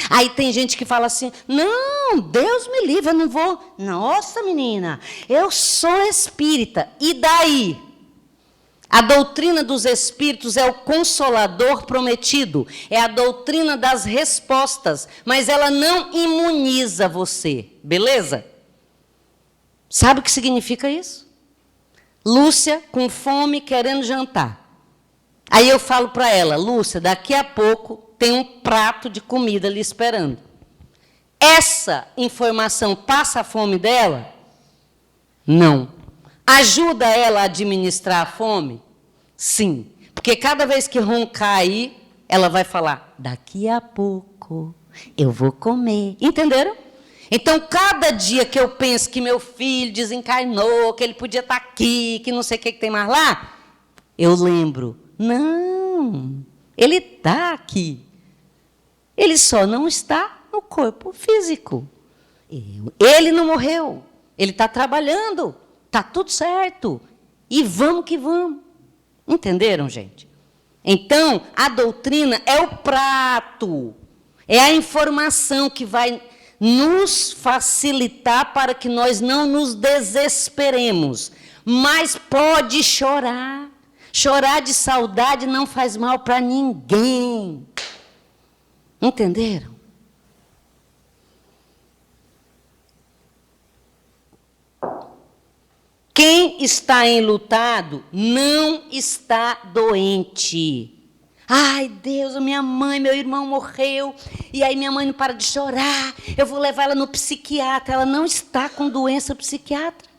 Speaker 1: Aí tem gente que fala assim, não, Deus me livre, eu não vou. Nossa, menina, eu sou espírita. E daí? A doutrina dos espíritos é o consolador prometido, é a doutrina das respostas, mas ela não imuniza você, beleza? Sabe o que significa isso? Lúcia com fome querendo jantar. Aí eu falo para ela, Lúcia, daqui a pouco tem um prato de comida ali esperando. Essa informação passa a fome dela? Não. Ajuda ela a administrar a fome? Sim. Porque cada vez que roncar aí, ela vai falar, daqui a pouco eu vou comer. Entenderam? Então, cada dia que eu penso que meu filho desencarnou, que ele podia estar aqui, que não sei o que tem mais lá, eu lembro, não, ele está aqui. Ele só não está no corpo físico. Ele não morreu. Ele está trabalhando. Está tudo certo. E vamos que vamos. Entenderam, gente? Então, a doutrina é o prato. É a informação que vai nos facilitar para que nós não nos desesperemos. Mas pode chorar. Chorar de saudade não faz mal para ninguém. Entenderam? Quem está enlutado não está doente. Ai, Deus, a minha mãe, meu irmão morreu, e aí minha mãe não para de chorar, eu vou levar ela no psiquiatra. Ela não está com doença psiquiátrica.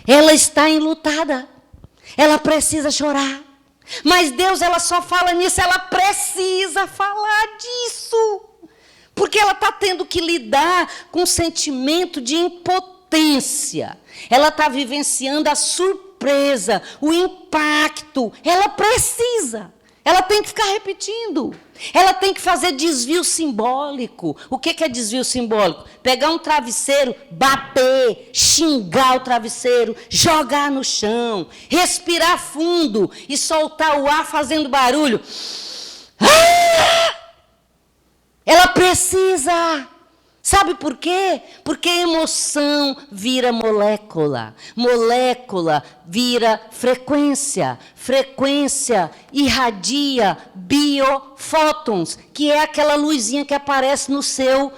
Speaker 1: Ela está enlutada. Ela precisa chorar. Mas Deus, ela só fala nisso, ela precisa falar disso. Porque ela está tendo que lidar com um sentimento de impotência. Ela está vivenciando a surpresa, o impacto. Ela precisa. Ela tem que ficar repetindo. Ela tem que fazer desvio simbólico. O que é desvio simbólico? Pegar um travesseiro, bater, xingar o travesseiro, jogar no chão, respirar fundo e soltar o ar fazendo barulho. Ela precisa. Sabe por quê? Porque emoção vira molécula. Molécula vira frequência. Frequência irradia biofótons, que é aquela luzinha que aparece no seu...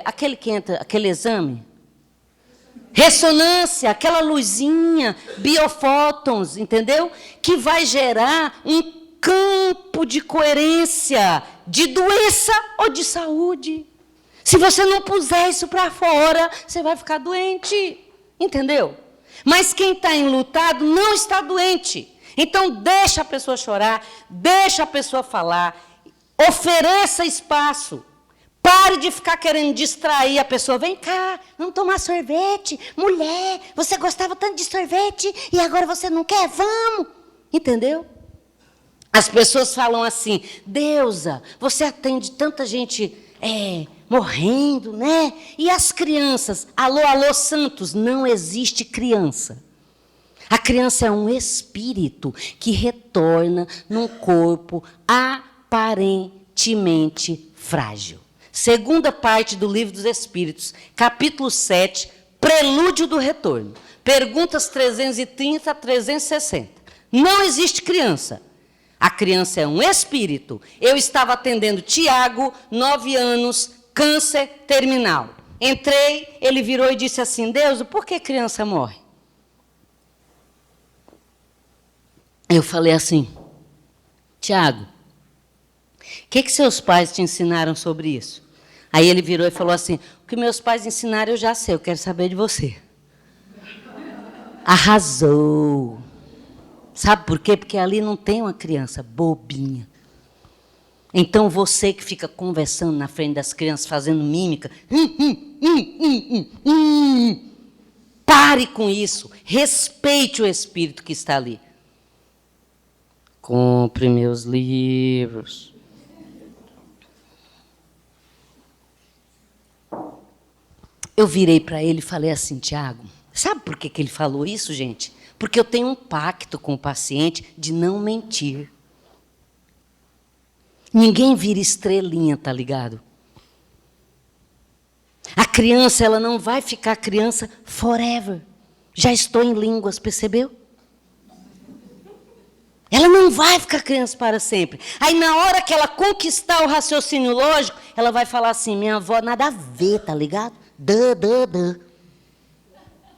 Speaker 1: aquele exame. Ressonância, aquela luzinha, biofótons, entendeu? Que vai gerar um campo de coerência, de doença ou de saúde. Se você não puser isso para fora, você vai ficar doente, entendeu? Mas quem está enlutado não está doente. Então, deixa a pessoa chorar, deixa a pessoa falar, ofereça espaço. Pare de ficar querendo distrair a pessoa. Vem cá, vamos tomar sorvete. Mulher, você gostava tanto de sorvete e agora você não quer? Vamos, entendeu? As pessoas falam assim, Deusa, você atende tanta gente... morrendo, né? E as crianças? Alô, alô, santos, não existe criança. A criança é um espírito que retorna num corpo aparentemente frágil. Segunda parte do Livro dos Espíritos, capítulo 7, Prelúdio do Retorno. Perguntas 330 a 360. Não existe criança. A criança é um espírito. Eu estava atendendo Tiago, 9 anos, câncer terminal. Entrei, ele virou e disse assim, Deus, por que criança morre? Eu falei assim, Tiago, o que seus pais te ensinaram sobre isso? Aí ele virou e falou assim, o que meus pais ensinaram eu já sei, eu quero saber de você. Arrasou. Sabe por quê? Porque ali não tem uma criança bobinha. Então, você que fica conversando na frente das crianças, fazendo mímica, pare com isso. Respeite o espírito que está ali. Compre meus livros. Eu virei para ele e falei assim, Tiago, sabe por que ele falou isso, gente? Porque eu tenho um pacto com o paciente de não mentir. Ninguém vira estrelinha, tá ligado? A criança, ela não vai ficar criança forever. Já estou em línguas, percebeu? Ela não vai ficar criança para sempre. Aí, na hora que ela conquistar o raciocínio lógico, ela vai falar assim, minha avó nada a ver, tá ligado?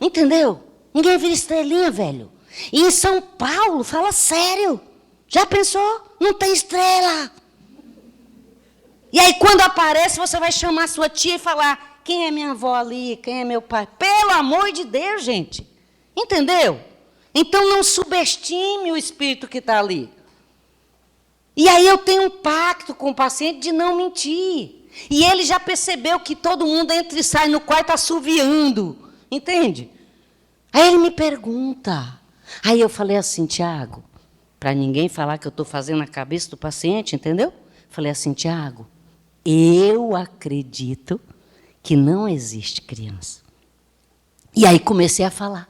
Speaker 1: Entendeu? Ninguém vira estrelinha, velho. E em São Paulo, fala sério. Já pensou? Não tem estrela. E aí, quando aparece, você vai chamar sua tia e falar, quem é minha avó ali, quem é meu pai? Pelo amor de Deus, gente. Entendeu? Então, não subestime o espírito que está ali. E aí, eu tenho um pacto com o paciente de não mentir. E ele já percebeu que todo mundo entra e sai no quarto assoviando. Entende? Aí ele me pergunta. Aí eu falei assim, Tiago, para ninguém falar que eu estou fazendo a cabeça do paciente, entendeu? Falei assim, Tiago, eu acredito que não existe criança. E aí comecei a falar.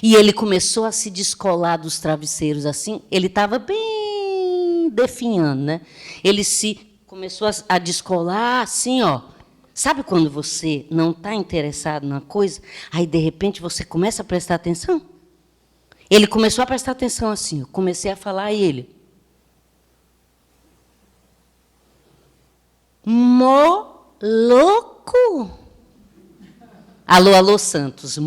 Speaker 1: E ele começou a se descolar dos travesseiros assim. Ele estava bem definhando, né? Ele começou a descolar assim, ó. Sabe quando você não está interessado na coisa, aí, de repente, você começa a prestar atenção? Ele começou a prestar atenção assim. Eu comecei a falar a ele. Louco. Alô, alô, Santos.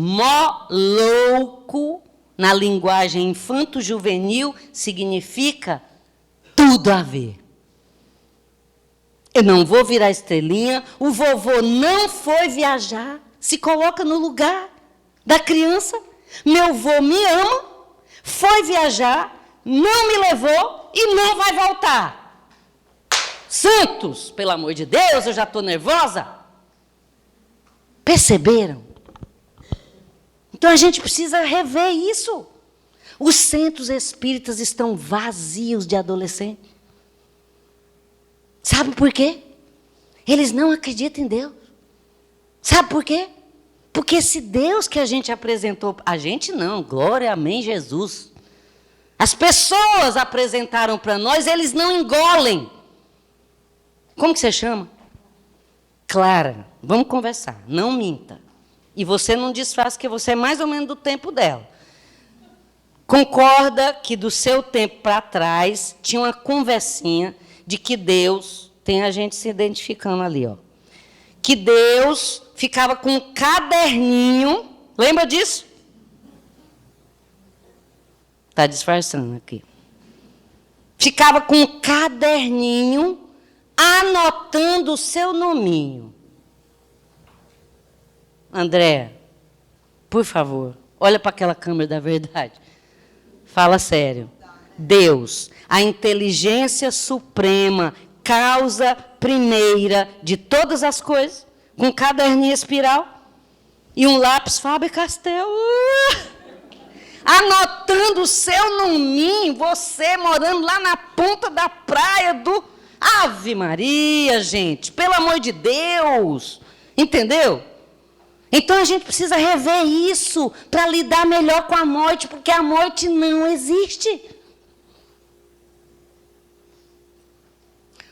Speaker 1: Louco, na linguagem infanto-juvenil, significa tudo a ver. Eu não vou virar estrelinha, o vovô não foi viajar, se coloca no lugar da criança. Meu avô me ama, foi viajar, não me levou e não vai voltar. Santos, pelo amor de Deus, eu já estou nervosa. Perceberam? Então a gente precisa rever isso. Os centros espíritas estão vazios de adolescentes. Sabe por quê? Eles não acreditam em Deus. Sabe por quê? Porque esse Deus que a gente apresentou, a gente não, glória, amém, Jesus. As pessoas apresentaram para nós, eles não engolem. Como que você chama? Clara, vamos conversar, não minta. E você não disfarça que você é mais ou menos do tempo dela. Concorda que do seu tempo para trás tinha uma conversinha de que Deus, tem a gente se identificando ali, ó. Que Deus ficava com um caderninho, lembra disso? Está disfarçando aqui. Ficava com um caderninho anotando o seu nominho. André, por favor, olha para aquela câmera da verdade. Fala sério. Deus, a inteligência suprema, causa primeira de todas as coisas, com um caderninho espiral e um lápis Faber-Castell. Anotando o seu nominho, você morando lá na ponta da praia do... Ave Maria, gente, pelo amor de Deus. Entendeu? Então a gente precisa rever isso para lidar melhor com a morte, porque a morte não existe.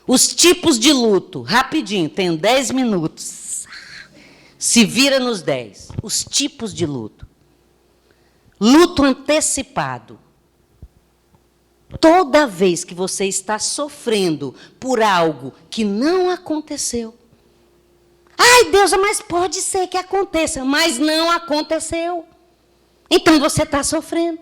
Speaker 1: Os tipos de luto, rapidinho, tenho 10 minutos. Se vira nos 10. Os tipos de luto. Luto antecipado. Toda vez que você está sofrendo por algo que não aconteceu. Ai, Deus, mas pode ser que aconteça, mas não aconteceu. Então você está sofrendo.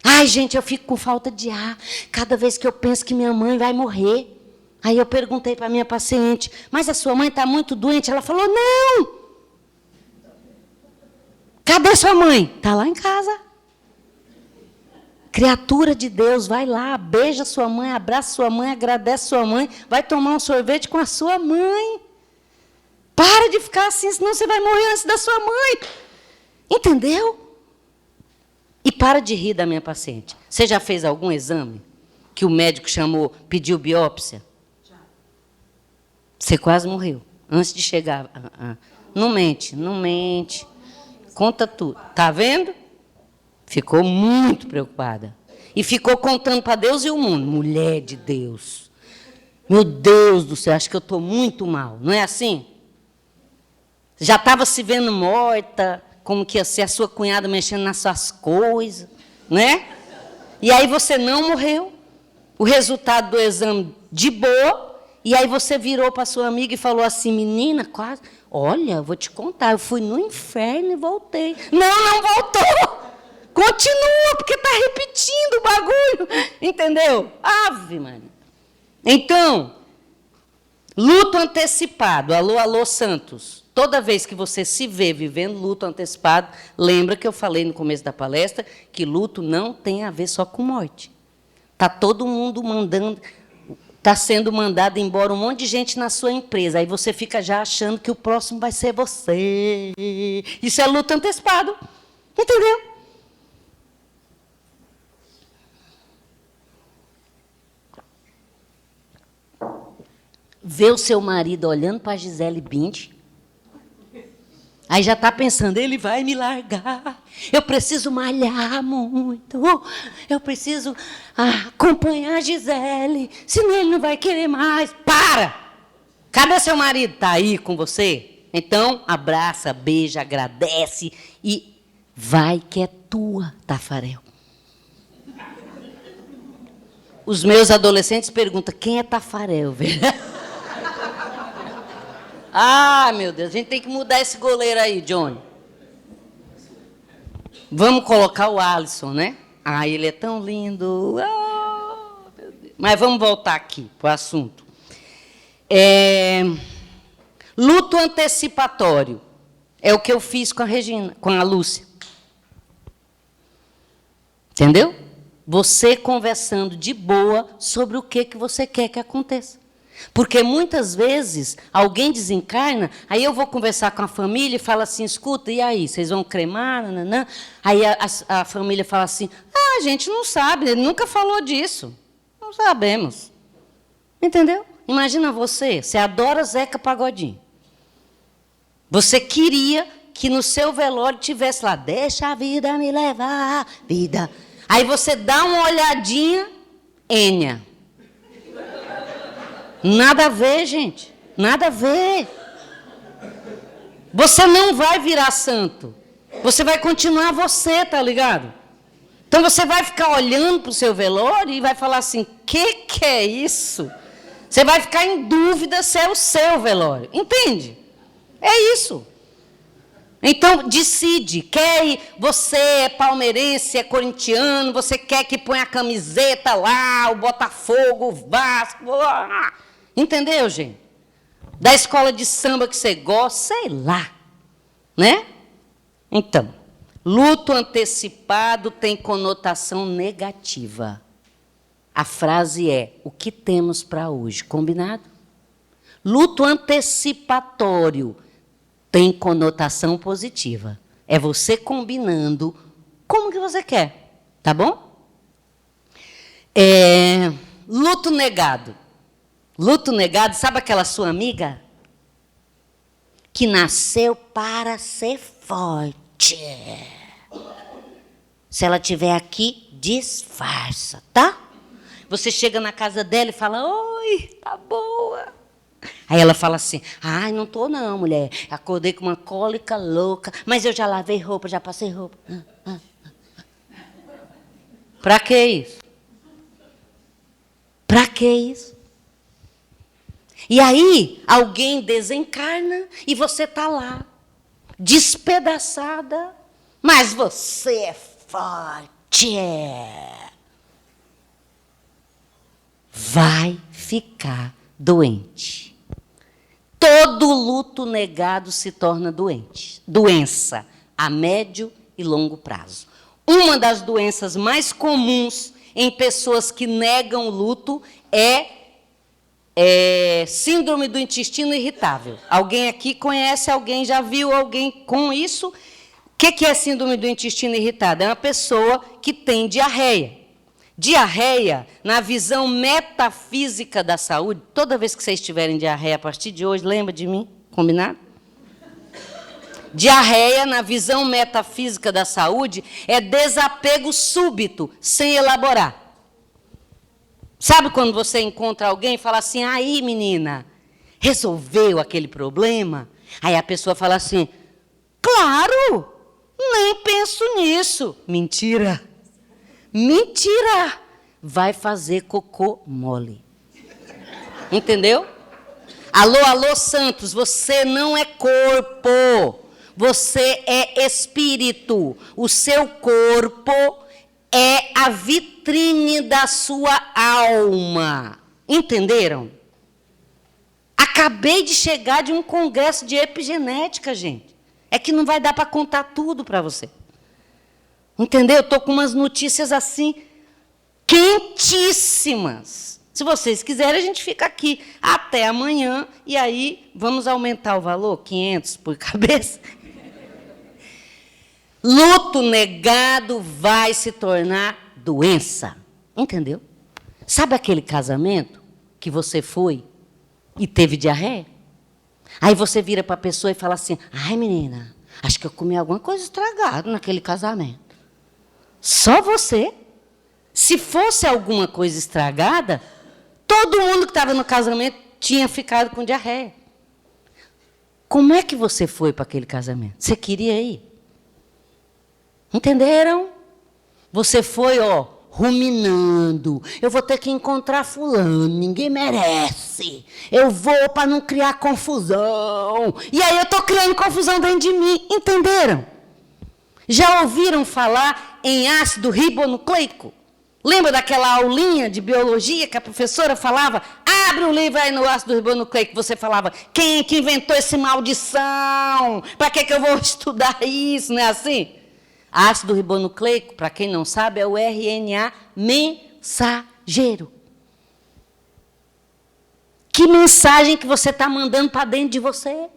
Speaker 1: Ai, gente, eu fico com falta de ar. Cada vez que eu penso que minha mãe vai morrer. Aí eu perguntei para a minha paciente, mas a sua mãe está muito doente? Ela falou, não. Cadê sua mãe? Está lá em casa. Criatura de Deus, vai lá, beija sua mãe, abraça sua mãe, agradece sua mãe, vai tomar um sorvete com a sua mãe. Para de ficar assim, senão você vai morrer antes da sua mãe. Entendeu? E para de rir da minha paciente. Você já fez algum exame que o médico chamou, pediu biópsia? Já. Você quase morreu, antes de chegar. Não mente, não mente. Conta tudo. Está vendo? Ficou muito preocupada. E ficou contando para Deus e o mundo. Mulher de Deus. Meu Deus do céu, acho que eu estou muito mal. Não é assim? Já estava se vendo morta, como que ia ser a sua cunhada mexendo nas suas coisas, né? E aí você não morreu. O resultado do exame de boa. E aí você virou para sua amiga e falou assim, menina, quase... Olha, eu vou te contar, eu fui no inferno e voltei. Não voltou. Continua, porque está repetindo o bagulho. Entendeu? Ave Maria. Então, luto antecipado. Alô, alô, Santos. Toda vez que você se vê vivendo luto antecipado, lembra que eu falei no começo da palestra que luto não tem a ver só com morte. Está todo mundo mandando... Está sendo mandado embora um monte de gente na sua empresa. Aí você fica já achando que o próximo vai ser você. Isso é luto antecipado. Entendeu? Vê o seu marido olhando para a Gisele Bündchen. Aí já está pensando, ele vai me largar. Eu preciso malhar muito. Eu preciso acompanhar a Gisele. Senão ele não vai querer mais. Para! Cadê seu marido? Está aí com você? Então, abraça, beija, agradece e vai que é tua, Tafarel. Os meus adolescentes perguntam, quem é Tafarel, velho? Ah, meu Deus, a gente tem que mudar esse goleiro aí, Johnny. Vamos colocar o Alisson, né? Ah, ele é tão lindo. Ah, meu Deus. Mas vamos voltar aqui para o assunto. Luto antecipatório. É o que eu fiz com a Regina, com a Lúcia. Entendeu? Você conversando de boa sobre o que você quer que aconteça. Porque muitas vezes alguém desencarna, aí eu vou conversar com a família e falo assim, escuta, e aí, vocês vão cremar? Nananã? Aí a família fala assim, a gente não sabe, ele nunca falou disso. Não sabemos. Entendeu? Imagina você adora Zeca Pagodinho. Você queria que no seu velório tivesse lá, deixa a vida me levar, vida. Aí você dá uma olhadinha, Enya. Nada a ver, gente. Nada a ver. Você não vai virar santo. Você vai continuar você, tá ligado? Então você vai ficar olhando para o seu velório e vai falar assim, que é isso? Você vai ficar em dúvida se é o seu velório. Entende? É isso. Então, decide. Você é palmeirense, é corintiano, você quer que ponha a camiseta lá, o Botafogo, o Vasco. Entendeu, gente? Da escola de samba que você gosta, sei lá. Né? Então, luto antecipado tem conotação negativa. A frase é, o que temos para hoje? Combinado? Luto antecipatório tem conotação positiva. É você combinando como que você quer. Tá bom? Luto negado. Luto negado, sabe aquela sua amiga? Que nasceu para ser forte. Se ela estiver aqui, disfarça, tá? Você chega na casa dela e fala, oi, tá boa. Aí ela fala assim, ai, não tô não, mulher. Acordei com uma cólica louca, mas eu já lavei roupa, já passei roupa. Pra que isso? Pra que isso? E aí, alguém desencarna e você tá lá, despedaçada, mas você é forte. Vai ficar doente. Todo luto negado se torna doença a médio e longo prazo. Uma das doenças mais comuns em pessoas que negam o luto é síndrome do intestino irritável. Alguém aqui conhece, alguém já viu alguém com isso? O que é síndrome do intestino irritável? É uma pessoa que tem diarreia. Diarreia, na visão metafísica da saúde, toda vez que vocês tiverem diarreia a partir de hoje, lembra de mim? Combinado? Diarreia, na visão metafísica da saúde, é desapego súbito, sem elaborar. Sabe quando você encontra alguém e fala assim, aí, menina, resolveu aquele problema? Aí a pessoa fala assim, claro, nem penso nisso. Mentira. Mentira! Vai fazer cocô mole. Entendeu? Alô, alô, Santos, você não é corpo, você é espírito. O seu corpo é a vitrine da sua alma. Entenderam? Acabei de chegar de um congresso de epigenética, gente. É que não vai dar para contar tudo para você. Entendeu? Estou com umas notícias assim, quentíssimas. Se vocês quiserem, a gente fica aqui até amanhã. E aí, vamos aumentar o valor? 500 por cabeça? Luto negado vai se tornar doença. Entendeu? Sabe aquele casamento que você foi e teve diarreia? Aí você vira para a pessoa e fala assim, ai, menina, acho que eu comi alguma coisa estragada naquele casamento. Só você? Se fosse alguma coisa estragada, todo mundo que estava no casamento tinha ficado com diarreia. Como é que você foi para aquele casamento? Você queria ir? Entenderam? Você foi, ruminando. Eu vou ter que encontrar fulano, ninguém merece. Eu vou para não criar confusão. E aí eu estou criando confusão dentro de mim. Entenderam? Já ouviram falar em ácido ribonucleico? Lembra daquela aulinha de biologia que a professora falava? Abre o livro aí no ácido ribonucleico. Você falava, quem é que inventou essa maldição? Para que eu vou estudar isso? Não é assim? Ácido ribonucleico, para quem não sabe, é o RNA mensageiro. Que mensagem que você está mandando para dentro de você?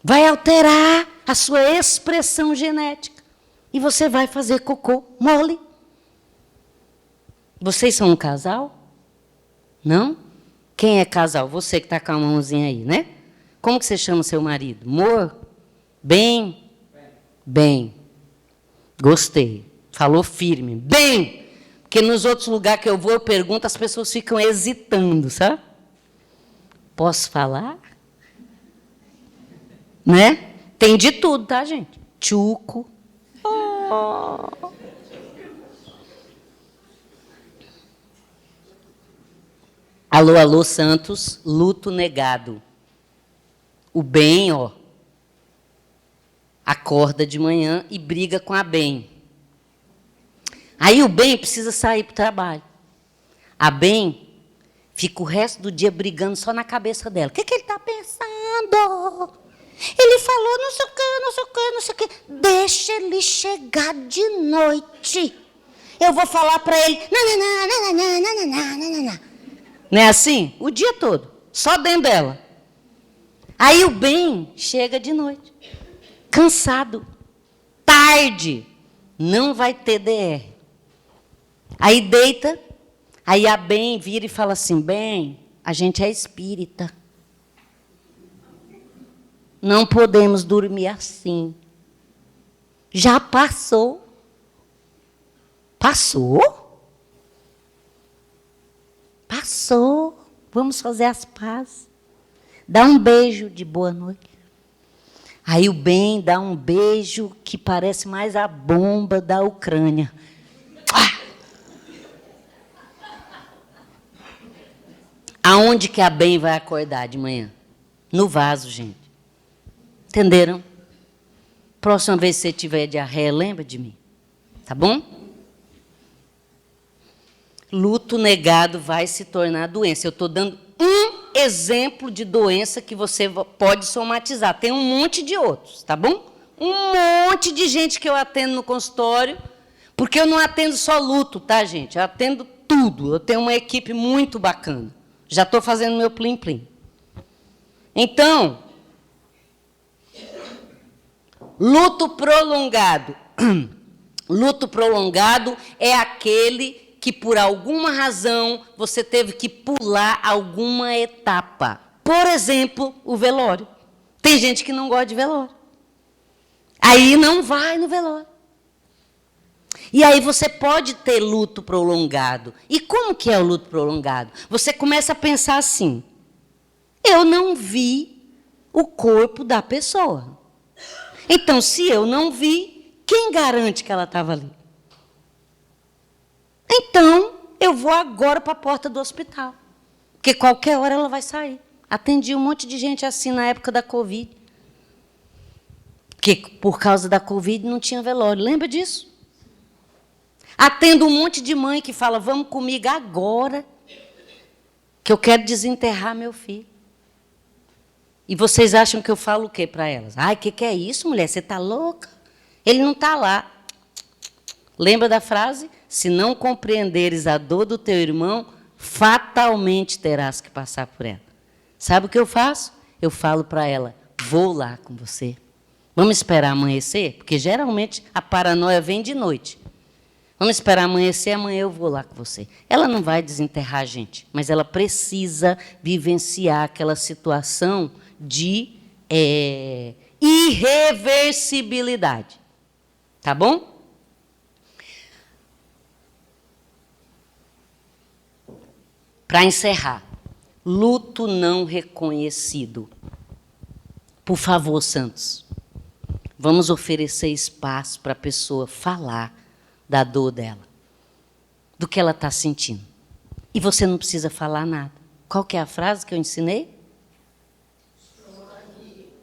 Speaker 1: Vai alterar a sua expressão genética. E você vai fazer cocô mole. Vocês são um casal? Não? Quem é casal? Você que está com a mãozinha aí, né? Como que você chama seu marido? Amor? Bem? Bem. Gostei. Falou firme. Bem! Porque nos outros lugares que eu vou, eu pergunto, as pessoas ficam hesitando, sabe? Posso falar? Né? Tem de tudo, tá, gente? Tchuco. Oh. Alô, alô, Santos, luto negado. O bem, ó, acorda de manhã e briga com a bem. Aí o bem precisa sair para o trabalho. A bem fica o resto do dia brigando só na cabeça dela. O que ele está pensando? Ele falou não sei o quê, não sei o quê, não sei o quê. Deixa ele chegar de noite. Eu vou falar para ele. Não é assim? O dia todo. Só dentro dela. Aí o bem chega de noite. Cansado. Tarde. Não vai ter DR. Aí deita. Aí a bem vira e fala assim, bem, a gente é espírita. Não podemos dormir assim. Já passou. Passou? Passou. Vamos fazer as pazes. Dá um beijo de boa noite. Aí o bem dá um beijo que parece mais a bomba da Ucrânia. Aonde que a bem vai acordar de manhã? No vaso, gente. Entenderam? Próxima vez que você tiver diarreia, lembra de mim. Tá bom? Luto negado vai se tornar doença. Eu estou dando um exemplo de doença que você pode somatizar. Tem um monte de outros, tá bom? Um monte de gente que eu atendo no consultório, porque eu não atendo só luto, tá, gente? Eu atendo tudo. Eu tenho uma equipe muito bacana. Já estou fazendo meu plim-plim. Então, luto prolongado. Luto prolongado é aquele que, por alguma razão, você teve que pular alguma etapa. Por exemplo, o velório. Tem gente que não gosta de velório. Aí não vai no velório. E aí você pode ter luto prolongado. E como que é o luto prolongado? Você começa a pensar assim, eu não vi o corpo da pessoa. Então, se eu não vi, quem garante que ela estava ali? Então, eu vou agora para a porta do hospital. Porque qualquer hora ela vai sair. Atendi um monte de gente assim na época da Covid. Porque por causa da Covid não tinha velório. Lembra disso? Atendo um monte de mãe que fala, vamos comigo agora, que eu quero desenterrar meu filho. E vocês acham que eu falo o quê para elas? Ai, o que é isso, mulher? Você está louca? Ele não está lá. Lembra da frase? Se não compreenderes a dor do teu irmão, fatalmente terás que passar por ela. Sabe o que eu faço? Eu falo para ela, vou lá com você. Vamos esperar amanhecer? Porque geralmente a paranoia vem de noite. Vamos esperar amanhecer, amanhã eu vou lá com você. Ela não vai desenterrar a gente, mas ela precisa vivenciar aquela situação de irreversibilidade. Tá bom? Para encerrar, luto não reconhecido. Por favor, Santos, vamos oferecer espaço para a pessoa falar da dor dela, do que ela está sentindo. E você não precisa falar nada. Qual que é a frase que eu ensinei?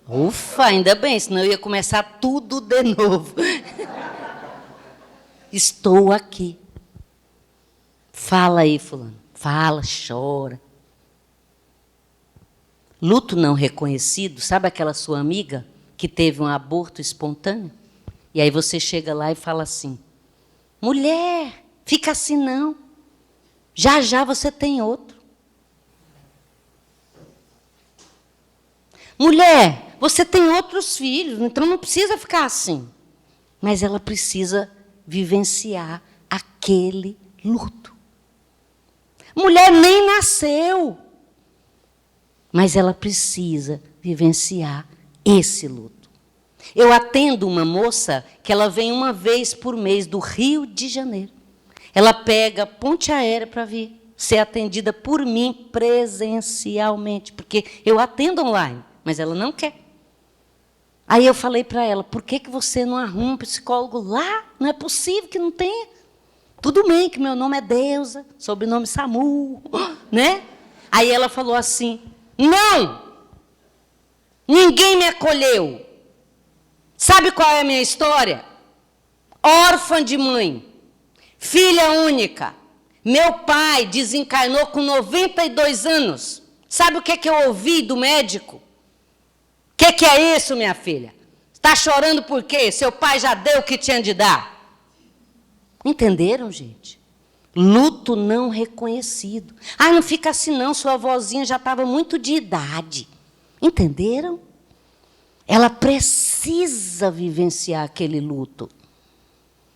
Speaker 1: Ufa, ainda bem, senão eu ia começar tudo de novo. Estou aqui. Fala aí, fulano. Fala, chora. Luto não reconhecido, sabe aquela sua amiga que teve um aborto espontâneo? E aí você chega lá e fala assim: mulher, fica assim não. Já já você tem outro. Mulher, você tem outros filhos, então não precisa ficar assim. Mas ela precisa vivenciar aquele luto. Mulher nem nasceu, mas ela precisa vivenciar esse luto. Eu atendo uma moça que ela vem uma vez por mês do Rio de Janeiro. Ela pega ponte aérea para vir ser atendida por mim presencialmente, porque eu atendo online, mas ela não quer. Aí eu falei para ela: por que você não arruma um psicólogo lá? Não é possível que não tenha. Tudo bem que meu nome é Deusa, sobrenome Samu, né? Aí ela falou assim: não, ninguém me acolheu. Sabe qual é a minha história? Órfã de mãe, filha única. Meu pai desencarnou com 92 anos. Sabe o que eu ouvi do médico? O que é isso, minha filha? Está chorando por quê? Seu pai já deu o que tinha de dar. Entenderam, gente? Luto não reconhecido. Ah, não fica assim não, sua avózinha já estava muito de idade. Entenderam? Ela precisa vivenciar aquele luto.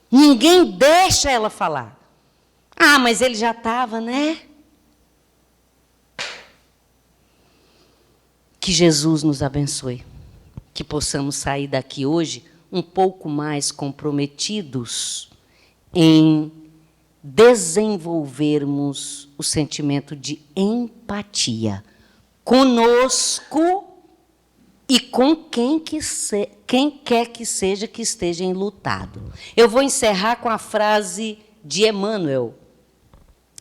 Speaker 1: Ninguém deixa ela falar. Ah, mas ele já estava, né? Que Jesus nos abençoe. Que possamos sair daqui hoje um pouco mais comprometidos em desenvolvermos o sentimento de empatia conosco e com quem quer que seja que esteja enlutado. Eu vou encerrar com a frase de Emmanuel.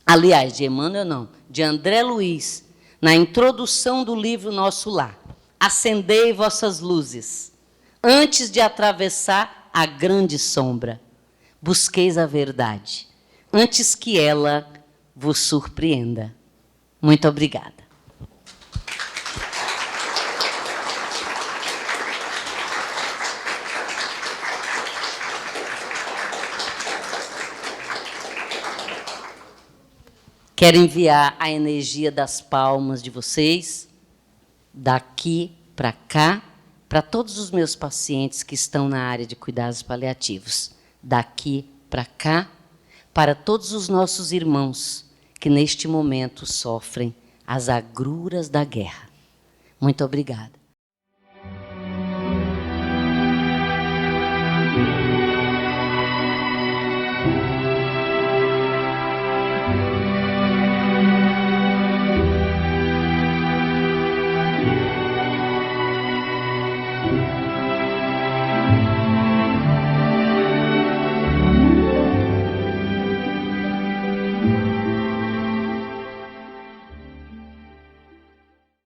Speaker 1: Aliás, de Emmanuel não, de André Luiz, na introdução do livro Nosso Lar. Acendei vossas luzes, antes de atravessar a grande sombra. Busqueis a verdade, antes que ela vos surpreenda. Muito obrigada. Quero enviar a energia das palmas de vocês, daqui para cá, para todos os meus pacientes que estão na área de cuidados paliativos. Daqui para cá, para todos os nossos irmãos que neste momento sofrem as agruras da guerra. Muito obrigada.